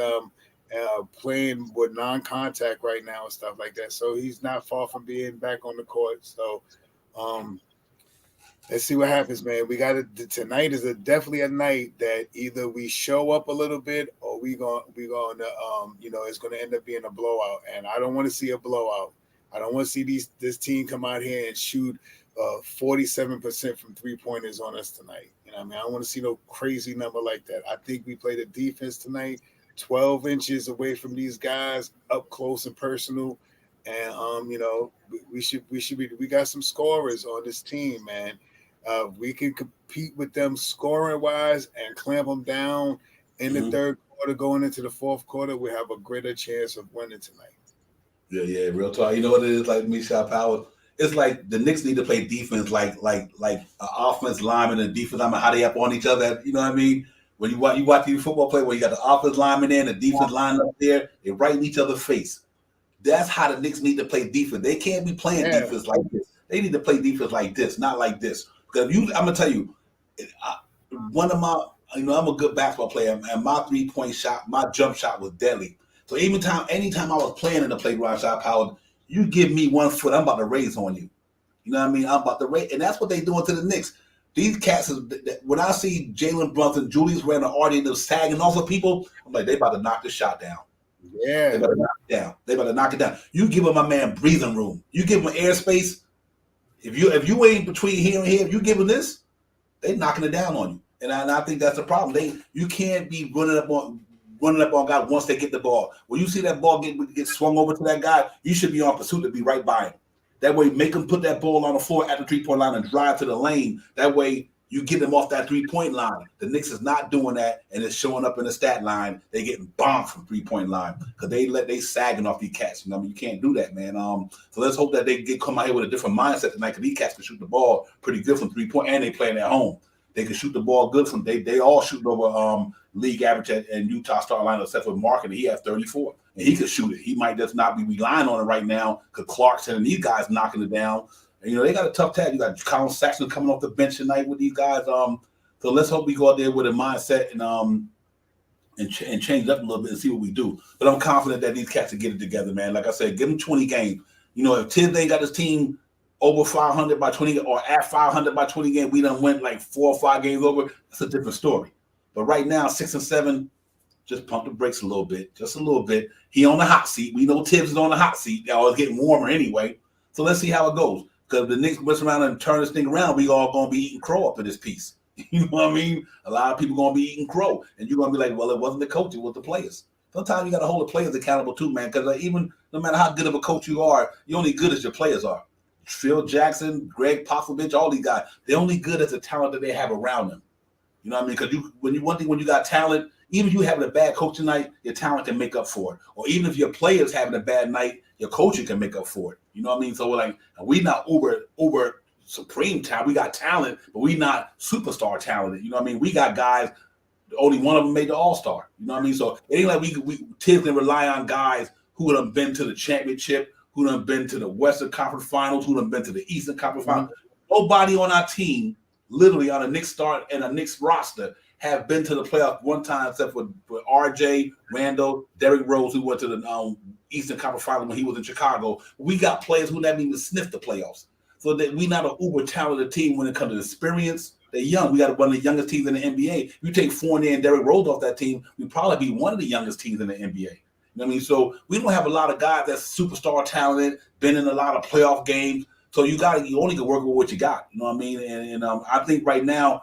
Speaker 3: playing with non-contact right now and stuff like that. So he's not far from being back on the court. So let's see what happens, man. We got it. Tonight is definitely a night that either we show up a little bit or we going to it's going to end up being a blowout. And I don't want to see a blowout. I don't want to see this team come out here and shoot 47% from 3-pointers on us tonight. You know what I mean? I don't want to see no crazy number like that. I think we played a defense tonight, 12 inches away from these guys, up close and personal. And we got some scorers on this team, man. We can compete with them scoring wise and clamp them down in the third quarter, going into the fourth quarter. We have a greater chance of winning tonight.
Speaker 1: Yeah, real talk. You know what it is like, Michelle Powell? It's like the Knicks need to play defense like an offense lineman and defense lineman, how they up on each other. You know what I mean? When you watch these football play where you got the offense lineman in, the defense line up there, they right in each other's face. That's how the Knicks need to play defense. They can't be playing defense like this. They need to play defense like this, not like this. Because I'm gonna tell you, one of my, I'm a good basketball player, and my 3-point shot, my jump shot was deadly. So anytime I was playing in the playground, shot power, you give me 1 foot, I'm about to raise on you. You know what I mean? I'm about to raise, and that's what they doing to the Knicks. These cats, when I see Jalen Brunson, Julius Randle, already them sagging off of people, I'm like, they about to knock this shot down.
Speaker 3: Yeah,
Speaker 1: they about to knock it down. They about to knock it down. You give him my man breathing room. You give him airspace. If you ain't between here and here, if you give him this, they knocking it down on you. And I think that's the problem. You can't be running up on guys once they get the ball. When you see that ball get swung over to that guy, you should be on pursuit to be right by him. That way, make him put that ball on the floor at the 3-point line and drive to the lane. That way, you get them off that 3-point line. The Knicks is not doing that, and it's showing up in the stat line. They getting bombed from 3-point line because they sagging off these cats. You can't do that, man. So let's hope that they come out here with a different mindset tonight because these cats can shoot the ball pretty good from 3-point, and they playing at home. They can shoot the ball good from. They all shooting over league average and Utah start line except for Mark, and he has 34, and he could shoot it. He might just not be relying on it right now because Clarkson and these guys knocking it down. And, they got a tough task. You got Colin Saxon coming off the bench tonight with these guys. So let's hope we go out there with a mindset and change it up a little bit and see what we do. But I'm confident that these cats will get it together, man. Like I said, give them 20 games. If Tibbs ain't got his team over 500 by 20 or at 500 by 20 games, we done went like 4 or 5 games over. That's a different story. But right now, 6 and 7, just pump the brakes a little bit, just a little bit. He on the hot seat. We know Tibbs is on the hot seat. Y'all is getting warmer anyway. So let's see how it goes. Because the Knicks mess around and turn this thing around, we all going to be eating crow up in this piece. You know what I mean? A lot of people going to be eating crow. And you're going to be like, well, it wasn't the coach, it was the players. Sometimes you got to hold the players accountable too, man. Because even no matter how good of a coach you are, you're only good as your players are. Phil Jackson, Greg Popovich, all these guys, they're only good as the talent that they have around them. You know what I mean? Because when you got talent, even if you having a bad coaching night, your talent can make up for it. Or even if your players having a bad night, your coaching can make up for it. You know what I mean? So we not uber supreme talent. We got talent, but we not superstar talented. You know what I mean? We got guys. Only one of them made the All-Star. You know what I mean? So it ain't like we Tibbs can rely on guys who have been to the championship, who have been to the Western Conference Finals, who have been to the Eastern Conference Finals. Nobody on our team, literally on a Knicks start and a Knicks roster, have been to the playoffs one time except for RJ, Randall, Derrick Rose, who went to the Eastern Conference Finals when he was in Chicago. We got players who never even sniffed the playoffs. So that we're not an uber talented team when it comes to experience. They're young. We got one of the youngest teams in the NBA. If you take Fournier and Derrick Rose off that team, we'd probably be one of the youngest teams in the NBA. You know what I mean? So we don't have a lot of guys that's superstar talented, been in a lot of playoff games. So you only can work with what you got. You know what I mean? And I think right now,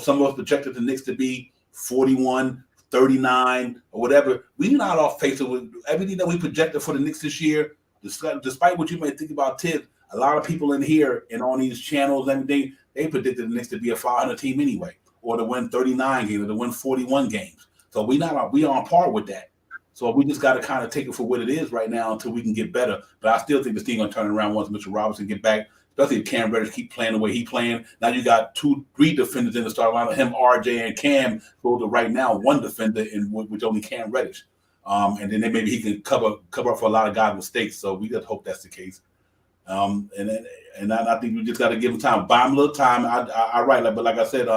Speaker 1: some of us projected the Knicks to be 41, 39, or whatever. We're not off pace with everything that we projected for the Knicks this year. Despite what you may think about Tibbs, a lot of people in here and on these channels and everything, they predicted the Knicks to be a 500 team anyway, or to win 39 games, or to win 41 games. So we on par with that. So we just got to kind of take it for what it is right now until we can get better. But I still think this team going to turn around once Mitchell Robinson get back, especially if Cam Reddish keep playing the way he playing. Now you got 2-3 defenders in the starting lineup, him, RJ, and Cam, go to right now one defender with only Cam Reddish. And then maybe he can cover up for a lot of guys' mistakes. So we just hope that's the case. And I think we just got to give him time, buy him a little time. But like I said,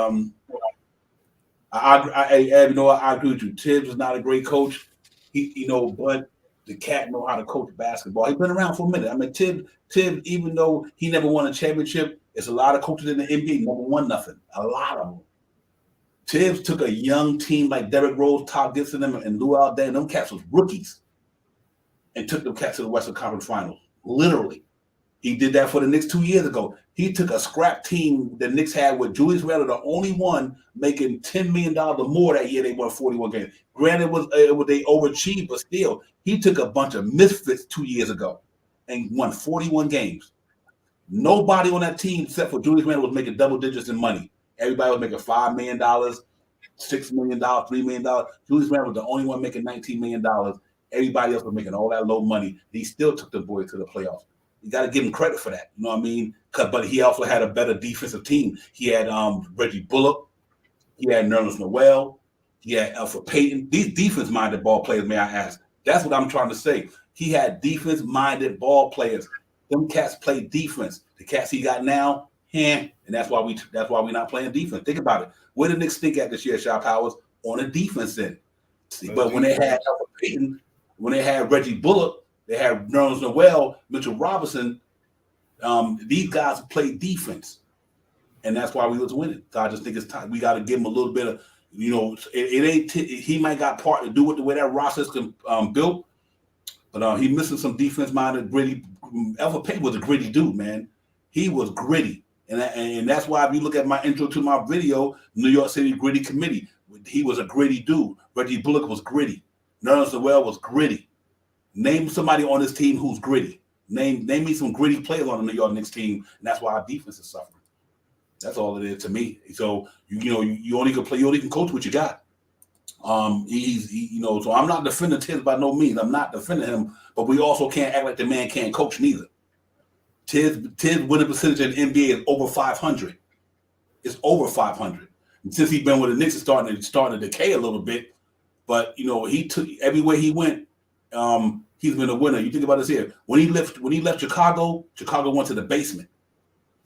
Speaker 1: I agree with you. Tibbs is not a great coach. But the cat know how to coach basketball. He's been around for a minute. I mean, Tibbs, even though he never won a championship, it's a lot of coaches in the NBA never won nothing. A lot of them. Tibbs took a young team like Derrick Rose, Todd Gibson, and Lou Alday, and them cats was rookies, and took them cats to the Western Conference Finals. Literally. He did that for the Knicks 2 years ago. He took a scrap team the Knicks had with Julius Randle, the only one making $10 million or more that year. They won 41 games. Granted, they overachieved, but still, he took a bunch of misfits 2 years ago and won 41 games. Nobody on that team except for Julius Randle was making double digits in money. Everybody was making $5 million, $6 million, $3 million. Julius Randle was the only one making $19 million. Everybody else was making all that low money. He still took the boys to the playoffs. You got to give him credit for that. You know what I mean? But he also had a better defensive team. He had Reggie Bullock. He had Nerlens Noel. He had Elfrid Payton. These defense-minded ball players, may I ask. That's what I'm trying to say. He had defense-minded ball players. Them cats play defense. The cats he got now, and that's why we're not playing defense. Think about it. Where did the Knicks think at this year, Shot Powers? On a defense end. But when they had Elfrid Payton, when they had Reggie Bullock, they had Nerlens Noel, Mitchell Robinson. These guys play defense, and that's why we was winning. So I just think it's time. We got to give him a little bit of, it ain't. He might got part to do with the way that roster's built, but he missing some defense-minded, gritty. Elfrid Payton was a gritty dude, man. He was gritty, and that's why if you look at my intro to my video, New York City Gritty Committee, he was a gritty dude. Reggie Bullock was gritty. Nerlens Noel was gritty. Name somebody on this team who's gritty. Name me some gritty players on the New York Knicks team, and that's why our defense is suffering. That's all it is to me. So you only can play, you only can coach what you got. So I'm not defending Tibbs by no means. I'm not defending him, but we also can't act like the man can't coach neither. Tibbs winning percentage in the NBA is over 500. It's over 500. And since he's been with the Knicks, it's starting to decay a little bit. But he took everywhere he went. He's been a winner. You think about this here. When he left Chicago went to the basement.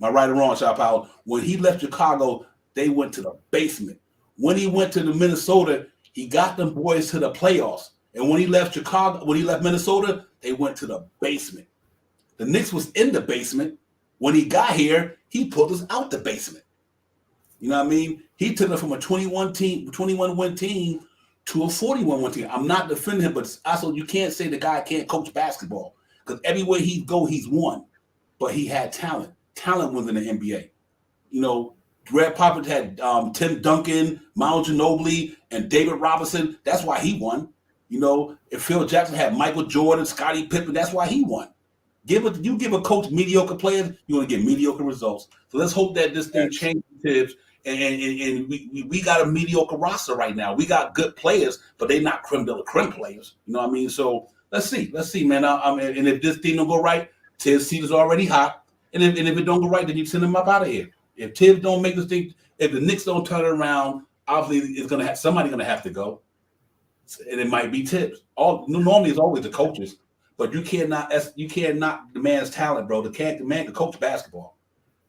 Speaker 1: Am I right or wrong, Shop Powell? When he left Chicago, they went to the basement. When he went to the Minnesota, he got them boys to the playoffs. And when he left Minnesota, they went to the basement. The Knicks was in the basement. When he got here, he pulled us out the basement. You know what I mean? He took us from a 21 win team to a 41 one team. I'm not defending him, but also you can't say the guy can't coach basketball because everywhere he go, he's won. But he had talent. Talent was in the NBA. You know, Brad Popovich had Tim Duncan, Manu Ginobili, and David Robinson. That's why he won. You know, if Phil Jackson had Michael Jordan, Scottie Pippen, that's why he won. You give a coach mediocre players, you're going to get mediocre results. So let's hope that this thing changes, Tibbs. And we got a mediocre roster right now. We got good players, but they're not creme de la creme players. You know what I mean? So let's see, man. And if this thing don't go right, Tibbs' seat is already hot. And if it don't go right, then you send him up out of here. If Tibbs don't make this thing, if the Knicks don't turn it around, obviously it's gonna have somebody gonna have to go, and it might be Tibbs. Normally it's always the coaches, but you cannot the man's talent, bro. The man can coach basketball.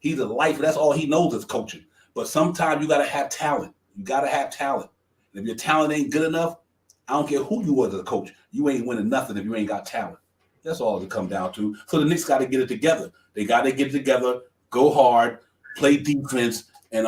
Speaker 1: He's a lifer. That's all he knows is coaching. But sometimes you gotta have talent. You gotta have talent. And if your talent ain't good enough, I don't care who you was as a coach, you ain't winning nothing if you ain't got talent. That's all it come down to. So the Knicks got to get it together. They got to get it together, go hard, play defense, and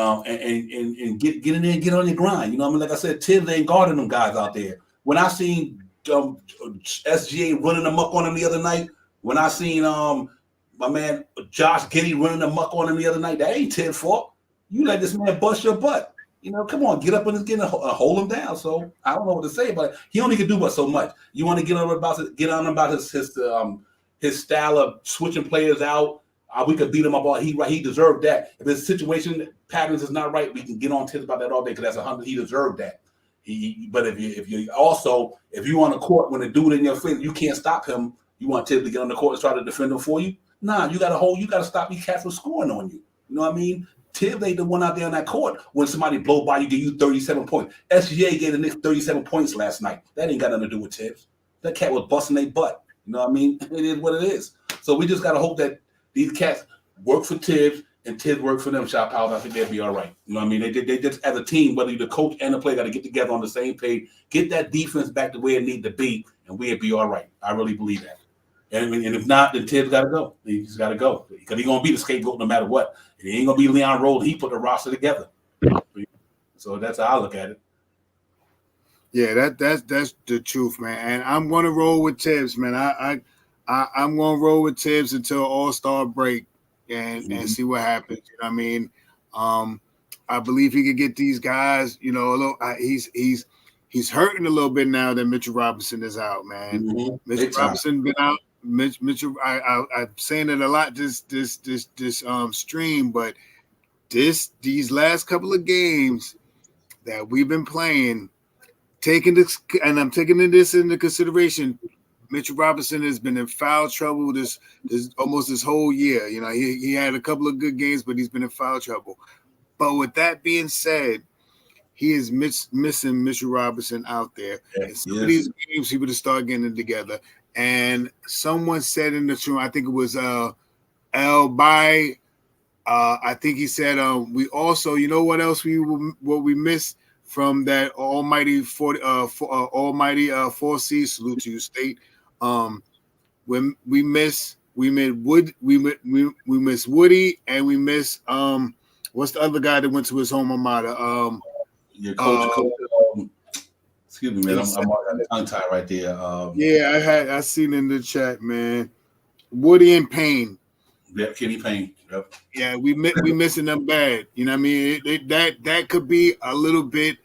Speaker 1: get in there and get on your grind. You know what I mean? Like I said, Tibbs ain't guarding them guys out there. When I seen SGA running amok on him the other night, when I seen my man Josh Giddey running amok on him the other night, that ain't Tibbs' fault. You let this man bust your butt. You know, come on, get up and hold him down. So I don't know what to say, but he only can do but so much. You want to get on about his style of switching players out. We could beat him up all. He deserved that. If his situation patterns is not right, we can get on Tibbs about that all day because that's 100. He deserved that. But if you on the court when the dude in your face, you can't stop him. You want Tibbs to get on the court and try to defend him for you? Nah, you got to stop these cats from scoring on you. You know what I mean? Tibbs ain't the one out there on that court when somebody blow by you, give you 37 points. SGA gave the Knicks 37 points last night. That ain't got nothing to do with Tibbs. That cat was busting their butt. You know what I mean? It is what it is. So we just got to hope that these cats work for Tibbs and Tibbs work for them, Shop House. I think they'll be all right. You know what I mean? They just, as a team, whether the coach and the player got to get together on the same page, get that defense back to where it needs to be, and we'll be all right. I really believe that. And if not, then Tibbs got to go. He's got to go because he's going to be the scapegoat no matter what. And he ain't going to be Leon Rose. He put the roster together. So that's how I look at it.
Speaker 3: Yeah, that's the truth, man. And I'm going to roll with Tibbs, man. I'm going to roll with Tibbs until All-Star break and see what happens. You know what I mean? I believe he could get these guys, you know, a little. He's hurting a little bit now that Mitchell Robinson is out, man. Mm-hmm. Mitchell Robinson been out. Mitchell, I'm saying it a lot this stream, but these last couple of games that we've been playing, I'm taking this into consideration. Mitchell Robinson has been in foul trouble this almost this whole year. You know, he had a couple of good games, but he's been in foul trouble. But with that being said, he is missing Mitchell Robinson out there. Yeah, and some of these games, he would have started getting it together. And someone said in the room, I think it was El Bay. I think he said we also, you know what else we missed from that almighty 4C. Salute to you, State. When we miss Woody, and we miss what's the other guy that went to his alma mater?
Speaker 1: Your coach. Excuse me, man. I'm tongue tied right there.
Speaker 3: I seen in the chat, man. Woody and Payne.
Speaker 1: Yeah, Kenny Payne. Yep.
Speaker 3: Yeah, we missing them bad. You know what I mean? That could be a little bit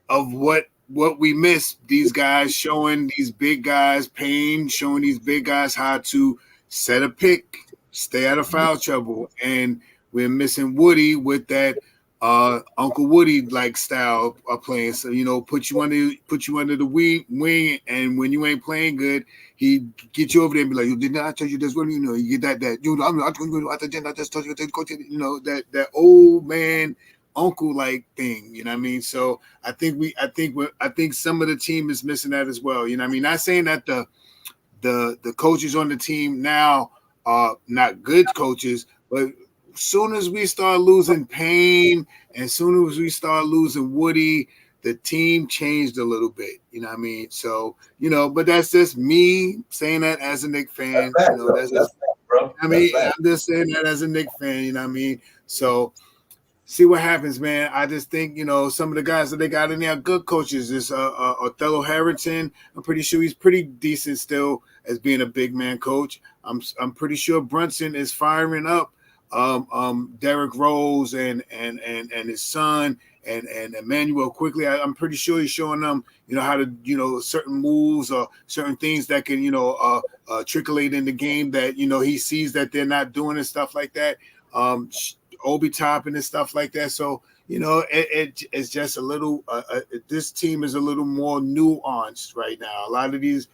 Speaker 3: of what we miss. These guys showing these big guys, Payne showing these big guys how to set a pick, stay out of foul trouble, and we're missing Woody with that Uncle Woody like style of playing. So you know, put you under the wing, and when you ain't playing good, he get you over there and be like, "You did not tell you this one." You know, you get that. You know, I just told you, coach. You know that old man uncle like thing. You know what I mean? So I think some of the team is missing that as well. You know what I mean? Not saying that the coaches on the team now are not good coaches, but soon as we start losing Payne and soon as we start losing Woody, the team changed a little bit. You know what I mean? So, you know, but that's just me saying that as a Knicks fan.
Speaker 1: That's
Speaker 3: you know,
Speaker 1: that's bro.
Speaker 3: I mean, I'm just saying that as a Knicks fan, you know what I mean? So see what happens, man. I just think, some of the guys that they got in there are good coaches. This Othello Harrington, I'm pretty sure he's pretty decent still as being a big man coach. I'm pretty sure Brunson is firing up Derrick Rose and his son and Emmanuel quickly. I'm pretty sure he's showing them, how to, certain moves or certain things that can, trickleate in the game that, he sees that they're not doing and stuff like that. Obi Toppin and stuff like that. So, it's just a little, this team is a little more nuanced right now. A lot of these,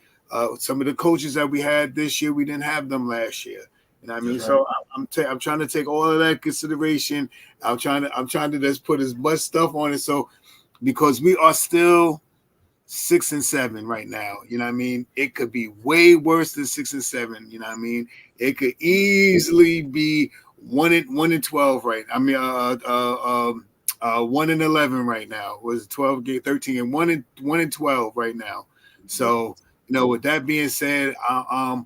Speaker 3: some of the coaches that we had this year, we didn't have them last year. You know what I mean? Right. So I'm trying to take all of that consideration. I'm trying to just put as much stuff on it. So, because we are still 6-7 right now, you know what I mean? It could be way worse than 6-7. You know what I mean? It could easily be 1-12 right. I mean, 1-11 right now. Was 12 game 13 and 1-12 right now. So, with that being said, I'm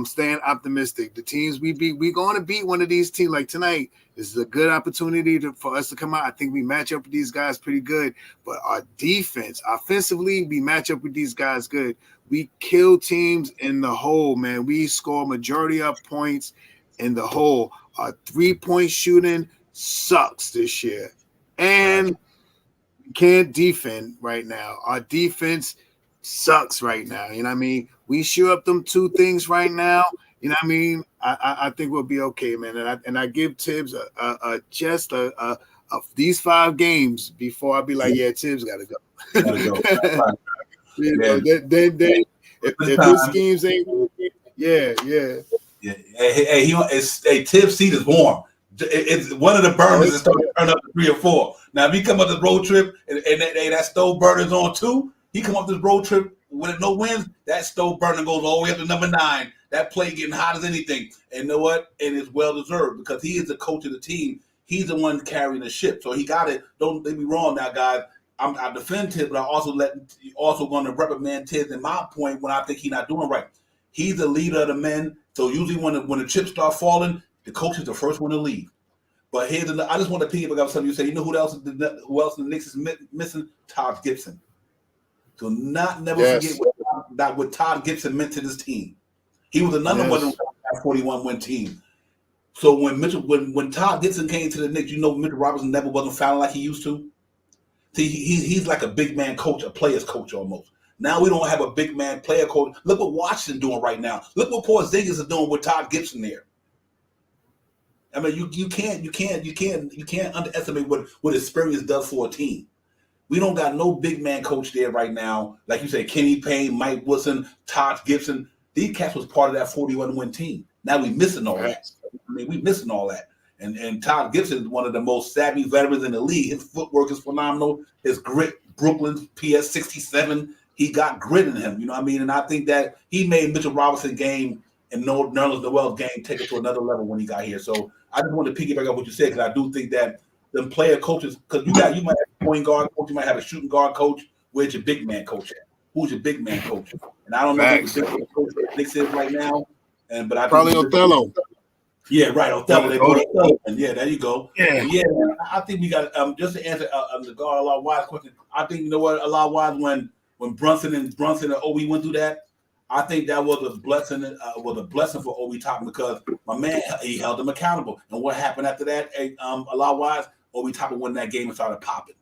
Speaker 3: staying optimistic. The teams we beat, we're going to beat one of these teams. Like tonight, this is a good opportunity for us to come out. I think we match up with these guys pretty good. But our defense, offensively, we match up with these guys good. We kill teams in the hole, man. We score majority of points in the hole. Our 3-point shooting sucks this year. And we can't defend right now. Our defense sucks right now. You know what I mean? We shoot up them two things right now. You know what I mean? I think we'll be okay, man. And I give Tibbs just these 5 games before I be like, yeah, Tibbs got to go. Then if his schemes ain't working, yeah.
Speaker 1: Hey, Tibbs' seat is warm. It's one of the burners is starting to turn up to 3 or 4. Now, if he come up this road trip and that stove burner's on 2, he come up this road trip with no wins, that stove burner goes all the way up to number 9. That play getting hot as anything. And you know what? And it's well-deserved because he is the coach of the team. He's the one carrying the ship. So he got it. Don't get me wrong now, guys. I defend Tibbs, but I also going to reprimand Tibbs in my point when I think he's not doing right. He's the leader of the men. So usually when the chips start falling, the coach is the first one to leave. But I just want to piggyback up something you say. You know who else the Knicks is missing? Todd Gibson. So never forget what Todd Gibson meant to this team. He was another one of that 41-win team. So when Todd Gibson came to the Knicks, Mitchell Robinson never wasn't fouling like he used to. See, he's like a big man coach, a player's coach almost. Now we don't have a big man player coach. Look what Washington doing right now. Look what Porzingis is doing with Todd Gibson there. I mean, you can't underestimate what experience does for a team. We don't got no big man coach there right now. Like you said, Kenny Payne, Mike Wilson, Todd Gibson. These cats was part of that 41-win team. Now we missing all that. I mean, we missing all that. And Todd Gibson is one of the most savvy veterans in the league. His footwork is phenomenal. His grit, Brooklyn, PS 67, he got grit in him. You know what I mean? And I think that he made Mitchell Robinson game and Nerlens Noel's game take it to another level when he got here. So I just want to piggyback on what you said because I do think that the player coaches, because you might have a point guard coach, you might have a shooting guard coach. Where's your big man coach at? Who's your big man coach? And I don't know who the big man coach the Knicks is right now. But I
Speaker 3: probably Othello.
Speaker 1: Yeah, right, Othello. They brought Othello. And yeah, there you go.
Speaker 3: Yeah,
Speaker 1: man, I think we got just to answer the guard Allah Wise question. I think Allah Wise when Brunson and Obi went through that. I think that was a blessing. For Obi Toppin because my man he held him accountable. And what happened after that? Allah Wise, Obi Toppin won that game and started popping.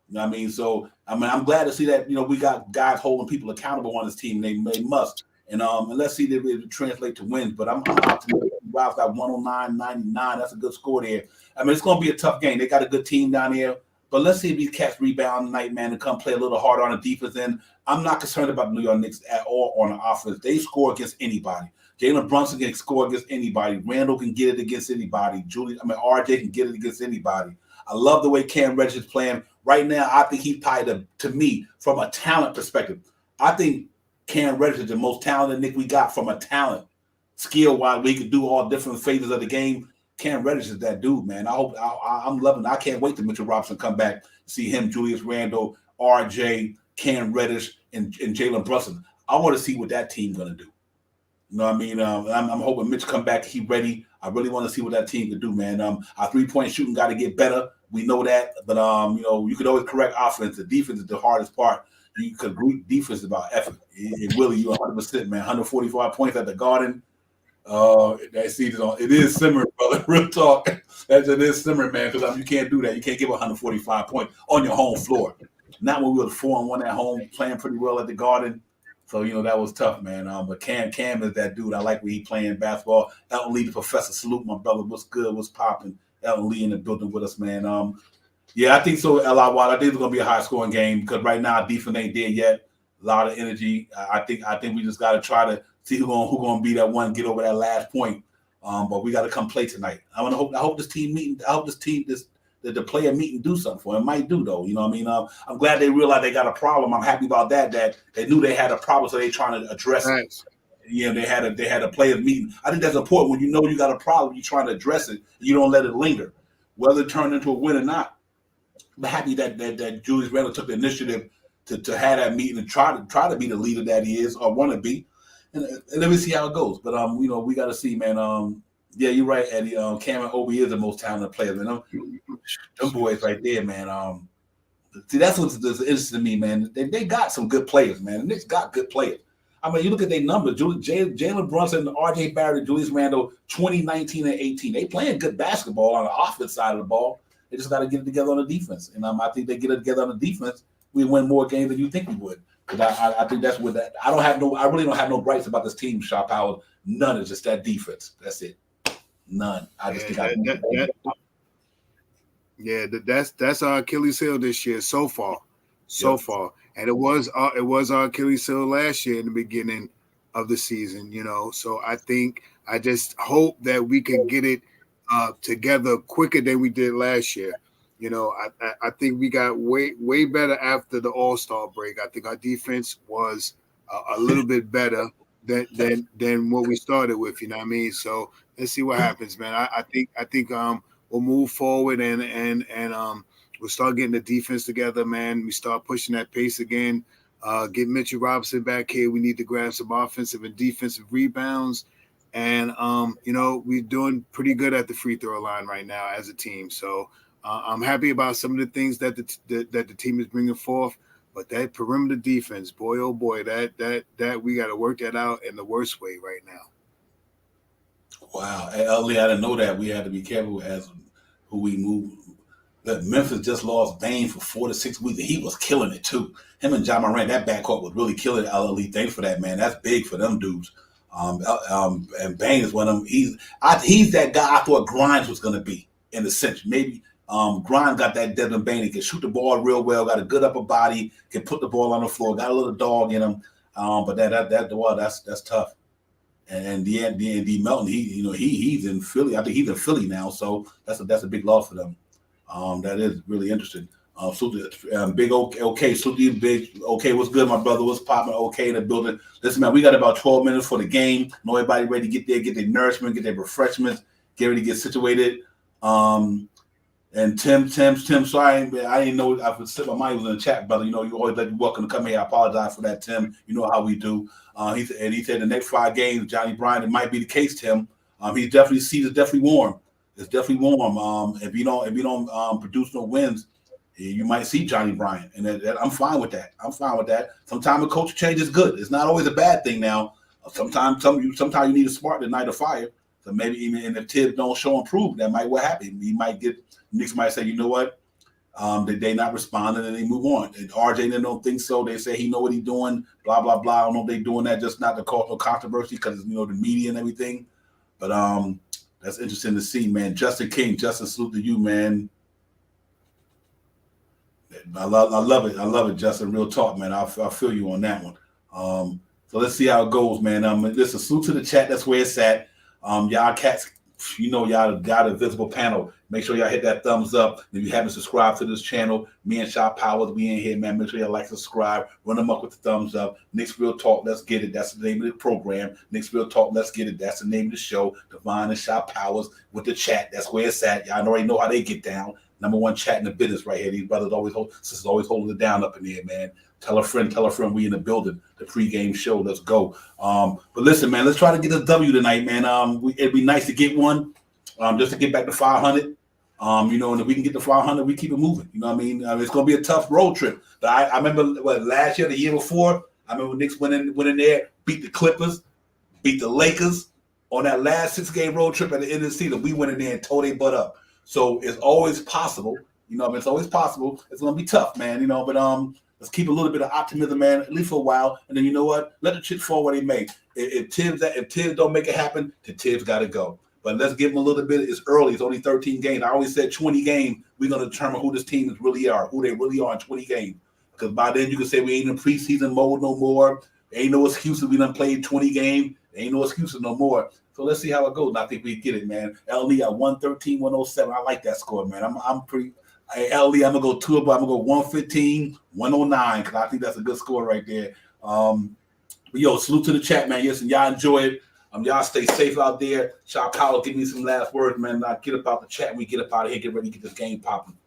Speaker 1: You know what I mean? So I'm glad to see that we got guys holding people accountable on this team. They must. And let's see if it translate to wins. But I'm optimistic. Ralph got 109-99. That's a good score there. I mean, it's going to be a tough game. They got a good team down there. But let's see if these cats rebound tonight, man, and come play a little harder on the defense end. I'm not concerned about the New York Knicks at all on the offense. They score against anybody. Jalen Brunson can score against anybody. Randall can get it against anybody. RJ can get it against anybody. I love the way Cam Reddish is playing. Right now, I think he's tied to me from a talent perspective. I think Cam Reddish is the most talented Knick we got from a talent. Skill-wise, we can do all different phases of the game. Cam Reddish is that dude, man. I'm loving it. I can't wait till Mitchell Robinson come back, see him, Julius Randle, RJ, Cam Reddish, and Jalen Brunson. I want to see what that team's going to do. You know what I mean? I'm hoping Mitch come back. He ready. I really want to see what that team can do, man. Our 3-point shooting got to get better. We know that, but you could always correct offense. The defense is the hardest part. You could agree defense is about effort. And Willie, you 100%, man. 145 points at the Garden. That season, it is simmering, brother. Real talk. It is simmering, man. Because you can't do that. You can't give 145 points on your home floor. Not when we were 4-1 at home, playing pretty well at the Garden. So, that was tough, man. But Cam is that dude. I like when he playing basketball. Elton Lee, the professor, salute my brother. What's good? What's popping? Elton Lee in the building with us, man. I think so, L.I. Watt. I think it's going to be a high-scoring game because right now defense ain't there yet. A lot of energy. I think we just got to try to see who going to be that one, get over that last point. But we got to come play tonight. I hope this team meeting. I hope this team the player meet and do something for him. Might do though. You know what I mean? I'm glad they realized they got a problem. I'm happy about that they knew they had a problem, so they trying to address it. Yeah, they had a players meeting. I think that's important when you know you got a problem. You're trying to address it. You don't let it linger, whether it turned into a win or not. I'm happy that Julius Randle took the initiative to have that meeting and try to be the leader that he is or want to be, and let me see how it goes. But we got to see, man. Yeah, you're right, Eddie. Cam and Obi is the most talented player, man. Them boys right there, man. See, that's what's interesting to me, man. They got some good players, man. The Knicks got good players. I mean, you look at their numbers. Jalen Brunson, R.J. Barrett, Julius Randle, 2019 and 18. They playing good basketball on the offense side of the ball. They just got to get it together on the defense. And I think they get it together on the defense, we win more games than you think we would. Because I think that's what that. I really don't have no gripes about this team, Shaw Powell. None. It's just that defense. That's it. None. I just
Speaker 3: that's our Achilles heel this year so far, and it was our Achilles heel last year in the beginning of the season. So I just hope that we can get it together quicker than we did last year. I think we got way better after the All-Star break. I think our defense was a little bit better than what we started with. You know what I mean? So let's see what happens, man. I think we'll move forward and we'll start getting the defense together, man. We start pushing that pace again. Get Mitchell Robinson back here. We need to grab some offensive and defensive rebounds. And, we're doing pretty good at the free throw line right now as a team. So I'm happy about some of the things that the team is bringing forth. But that perimeter defense, boy, oh boy, that we got to work that out in the worst way right now.
Speaker 1: Wow. Early, I didn't know that. We had to be careful as who we move. That Memphis just lost Bane for 4 to 6 weeks, and he was killing it too. Him and John Morant, that backcourt was really killing it. LLE, thanks for that, man. That's big for them dudes. And Bane is one of them. He's that guy I thought Grimes was going to be in a sense. Maybe Grimes got that Desmond Bane. He can shoot the ball real well, got a good upper body, can put the ball on the floor, got a little dog in him. But that's tough. And D Melton, he's in Philly. I think he's in Philly now, so that's a big loss for them. That is really interesting. Big okay, so big okay. What's good, my brother? What's popping? Okay, in the building. Listen, man, we got about 12 minutes for the game. Know everybody ready to get there, get their nourishment, get their refreshments, get ready to get situated. And Tim, sorry, I didn't know. I slipped my mind. Was in the chat, brother. You always let you welcome to come here. I apologize for that, Tim. You know how we do. He said the next 5 games, Johnny Bryant. It might be the case, Tim. Seat is definitely warm. It's definitely warm. If you don't produce no wins, you might see Johnny Bryant, and I'm fine with that. Sometimes a coach change is good. It's not always a bad thing. Now, sometimes you need a spark tonight to fire. So maybe even if Tibbs don't show improve, that might what happen. He might get Knicks might say, you know what, they not responding and they move on. And RJ don't think so. They say he know what he's doing. Blah blah blah. I don't know if they doing that just not to cause no controversy because the media and everything. But that's interesting to see, man. Justin King, salute to you, man. I love it, Justin. Real talk, man. I feel you on that one. So let's see how it goes, man. Listen, salute to the chat. That's where it's at. Y'all cats, y'all got a visible panel. Make sure y'all hit that thumbs up. If you haven't subscribed to this channel, me and Shaw Powers, we in here, man. Make sure y'all like, subscribe, run them up with the thumbs up. Knicks Real Talk, let's get it. That's the name of the program. Knicks Real Talk, let's get it. That's the name of the show. Divine and Shaw Powers with the chat. That's where it's at. Y'all already know how they get down. Number one chat in the business right here. These brothers sisters always holding it down up in here, man. Tell a friend, we in the building. The pregame show, let's go. But listen, man, let's try to get a W tonight, man. It'd be nice to get one, just to get back to 500. And if we can get to 500, we keep it moving. You know what I mean? It's going to be a tough road trip. But I remember last year, the year before, I remember Knicks went in there, beat the Clippers, beat the Lakers on that last 6-game road trip at the end of the season. We went in there and tore their butt up. So it's always possible. It's always possible. It's going to be tough, man. But let's keep a little bit of optimism, man, at least for a while. And then you know what? Let the chips fall where they may. If Tibbs don't make it happen, then Tibbs got to go. But let's give them a little bit. It's early. It's only 13 games. I always said 20 games, we're going to determine who this team is really are, who they really are in 20 games. Because by then you can say we ain't in preseason mode no more. Ain't no excuses. We done played 20 games. Ain't no excuses no more. So let's see how it goes. And I think we get it, man. LD at 113, 107. I like that score, man. I'm pretty. LD, I'm going to go 2 up. I'm going to go 115, 109 because I think that's a good score right there. But yo, salute to the chat, man. Yes, and y'all enjoy it. Y'all stay safe out there. Shout out, give me some last words, man. I get up out the chat and we get up out of here, get ready to get this game popping.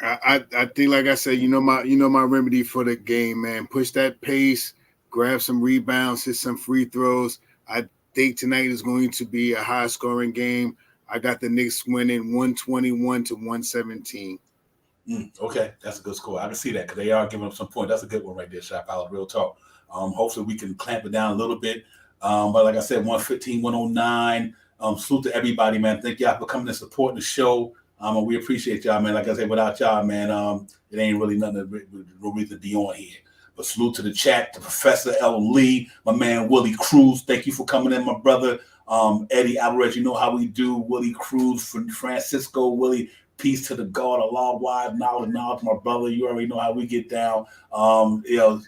Speaker 3: I think, like I said, my remedy for the game, man. Push that pace, grab some rebounds, hit some free throws. I think tonight is going to be a high-scoring game. I got the Knicks winning 121 to 117.
Speaker 1: Okay, that's a good score. I can see that because they are giving up some points. That's a good one right there, Shop Out. Real talk. Hopefully we can clamp it down a little bit. But like I said, 115, 109. Salute to everybody, man. Thank y'all for coming and supporting the show. And we appreciate y'all, man. Like I said, without y'all, man, it ain't really no reason to be on here. But salute to the chat, to Professor L. Lee, my man Willie Cruz. Thank you for coming in, my brother. Eddie Alvarez, you know how we do. Willie Cruz, Francisco, Willie. Peace to the God, Allah, wide knowledge, my brother. You already know how we get down. SBL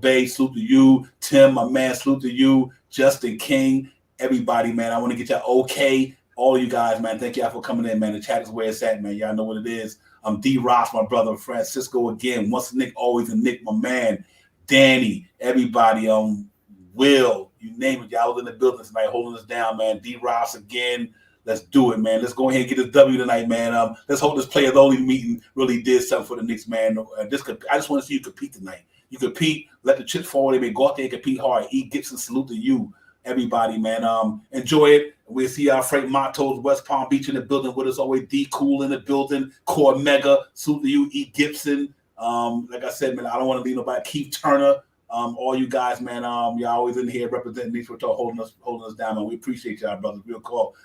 Speaker 1: Bay, salute to you. Tim, my man, salute to you. Justin King, everybody, man. I want to get y'all okay. All you guys, man. Thank y'all for coming in, man. The chat is where it's at, man. Y'all know what it is. D. Ross, my brother. Francisco again. Once a Nick, always a Nick, my man. Danny, everybody. Will, you name it. Y'all was in the building tonight holding us down, man. D. Ross again. Let's do it, man. Let's go ahead and get this W tonight, man. Let's hope this players only meeting really did something for the Knicks, man. I just want to see you compete tonight. You compete, let the chips fall. They may go out there and compete hard. E. Gibson, salute to you, everybody, man. Enjoy it. We'll see y'all. Frank Matos, West Palm Beach in the building with us. Always D. Cool in the building. Core Mega, salute to you, E. Gibson. Like I said, man, I don't want to leave nobody. Keith Turner. All you guys, man, y'all always in here representing me for holding us down, man. We appreciate y'all, brothers. Real call,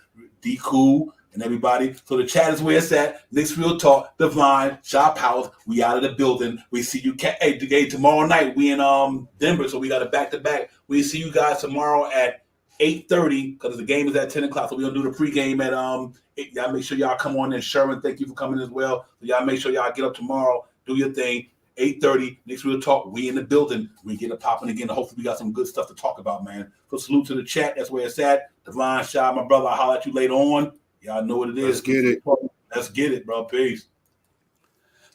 Speaker 1: D Cool and everybody. So the chat is where it's at. Knicks Real Talk, Divine, Shop House. We out of the building. We see you. Hey, tomorrow night we in Denver, so we got a back-to-back. We see you guys tomorrow at 8:30 because the game is at 10 o'clock. So we're gonna do the pregame at 8. Y'all make sure y'all come on in. Sherman, thank you for coming as well. So y'all make sure y'all get up tomorrow, do your thing. 8:30, Knicks Real Talk. We in the building. We get it popping again. Hopefully, we got some good stuff to talk about, man. So, salute to the chat. That's where it's at. Divine Shy, my brother. I'll holler at you later on. Y'all know what it is.
Speaker 3: Let's get it.
Speaker 1: Let's get it, bro. Peace.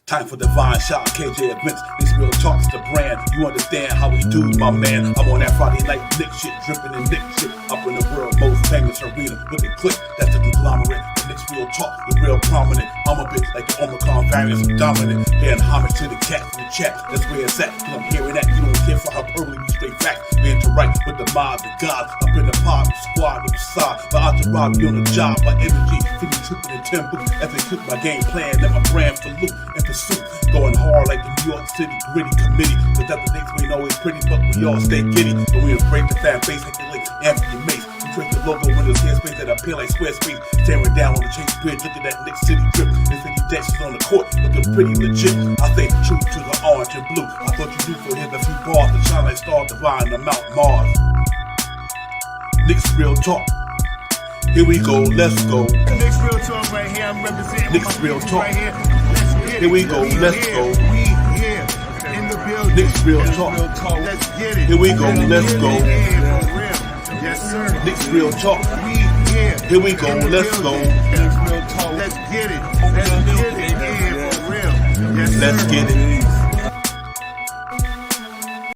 Speaker 1: Time for Divine Shot, KJ events. This Real Talk's the brand. You understand how we do, my man. I'm on that Friday night Nick shit, dripping in Nick shit. Up in the world, most famous arena. With the click, that's the conglomerate. Nick's Real Talk, the real prominent. I'm a bit like the Omicron variants, I'm dominant. Paying homage to the cat in the chat. That's where it's at. Cause I'm hearing that. You don't care for hyperbole, you straight facts. We interact with the mob, the gods. Up in the pod, the squad, the facade. The entourage, be on the job, my energy. 50 took it in tempo. As they took my game plan, and my brand for loop and pursuit. Going hard like the New York City gritty committee. Cause that the Knicks ain't always pretty, but we all stay giddy. But we embrace the fan base like the late Anthony Mace. We create the logo when there's hair space that appear like square space. Staring down on the Chase Bridge, looking at Knicks City drip. And City Jackson's on the court, looking pretty legit. I think true to the orange and blue. I thought you knew for him a few bars to shine like Star Divine on Mount Mars. Knicks Real Talk. Here we go, let's go.
Speaker 2: Knicks Real Talk right here. I'm representing
Speaker 1: Knicks Real Talk.
Speaker 2: right here. Let's get it.
Speaker 1: Here we go, let's go.
Speaker 2: We here in the building.
Speaker 1: Knicks Real Talk.
Speaker 2: Let's get it.
Speaker 1: Here we go, let's go.
Speaker 2: Yeah, for real. Yes, sir.
Speaker 1: Knicks Real Talk.
Speaker 2: We here.
Speaker 1: Here we go,
Speaker 2: in the
Speaker 1: let's go.
Speaker 2: building. Let's get it. Let's get it. Yeah, for real. Yes, sir.
Speaker 1: Let's get it.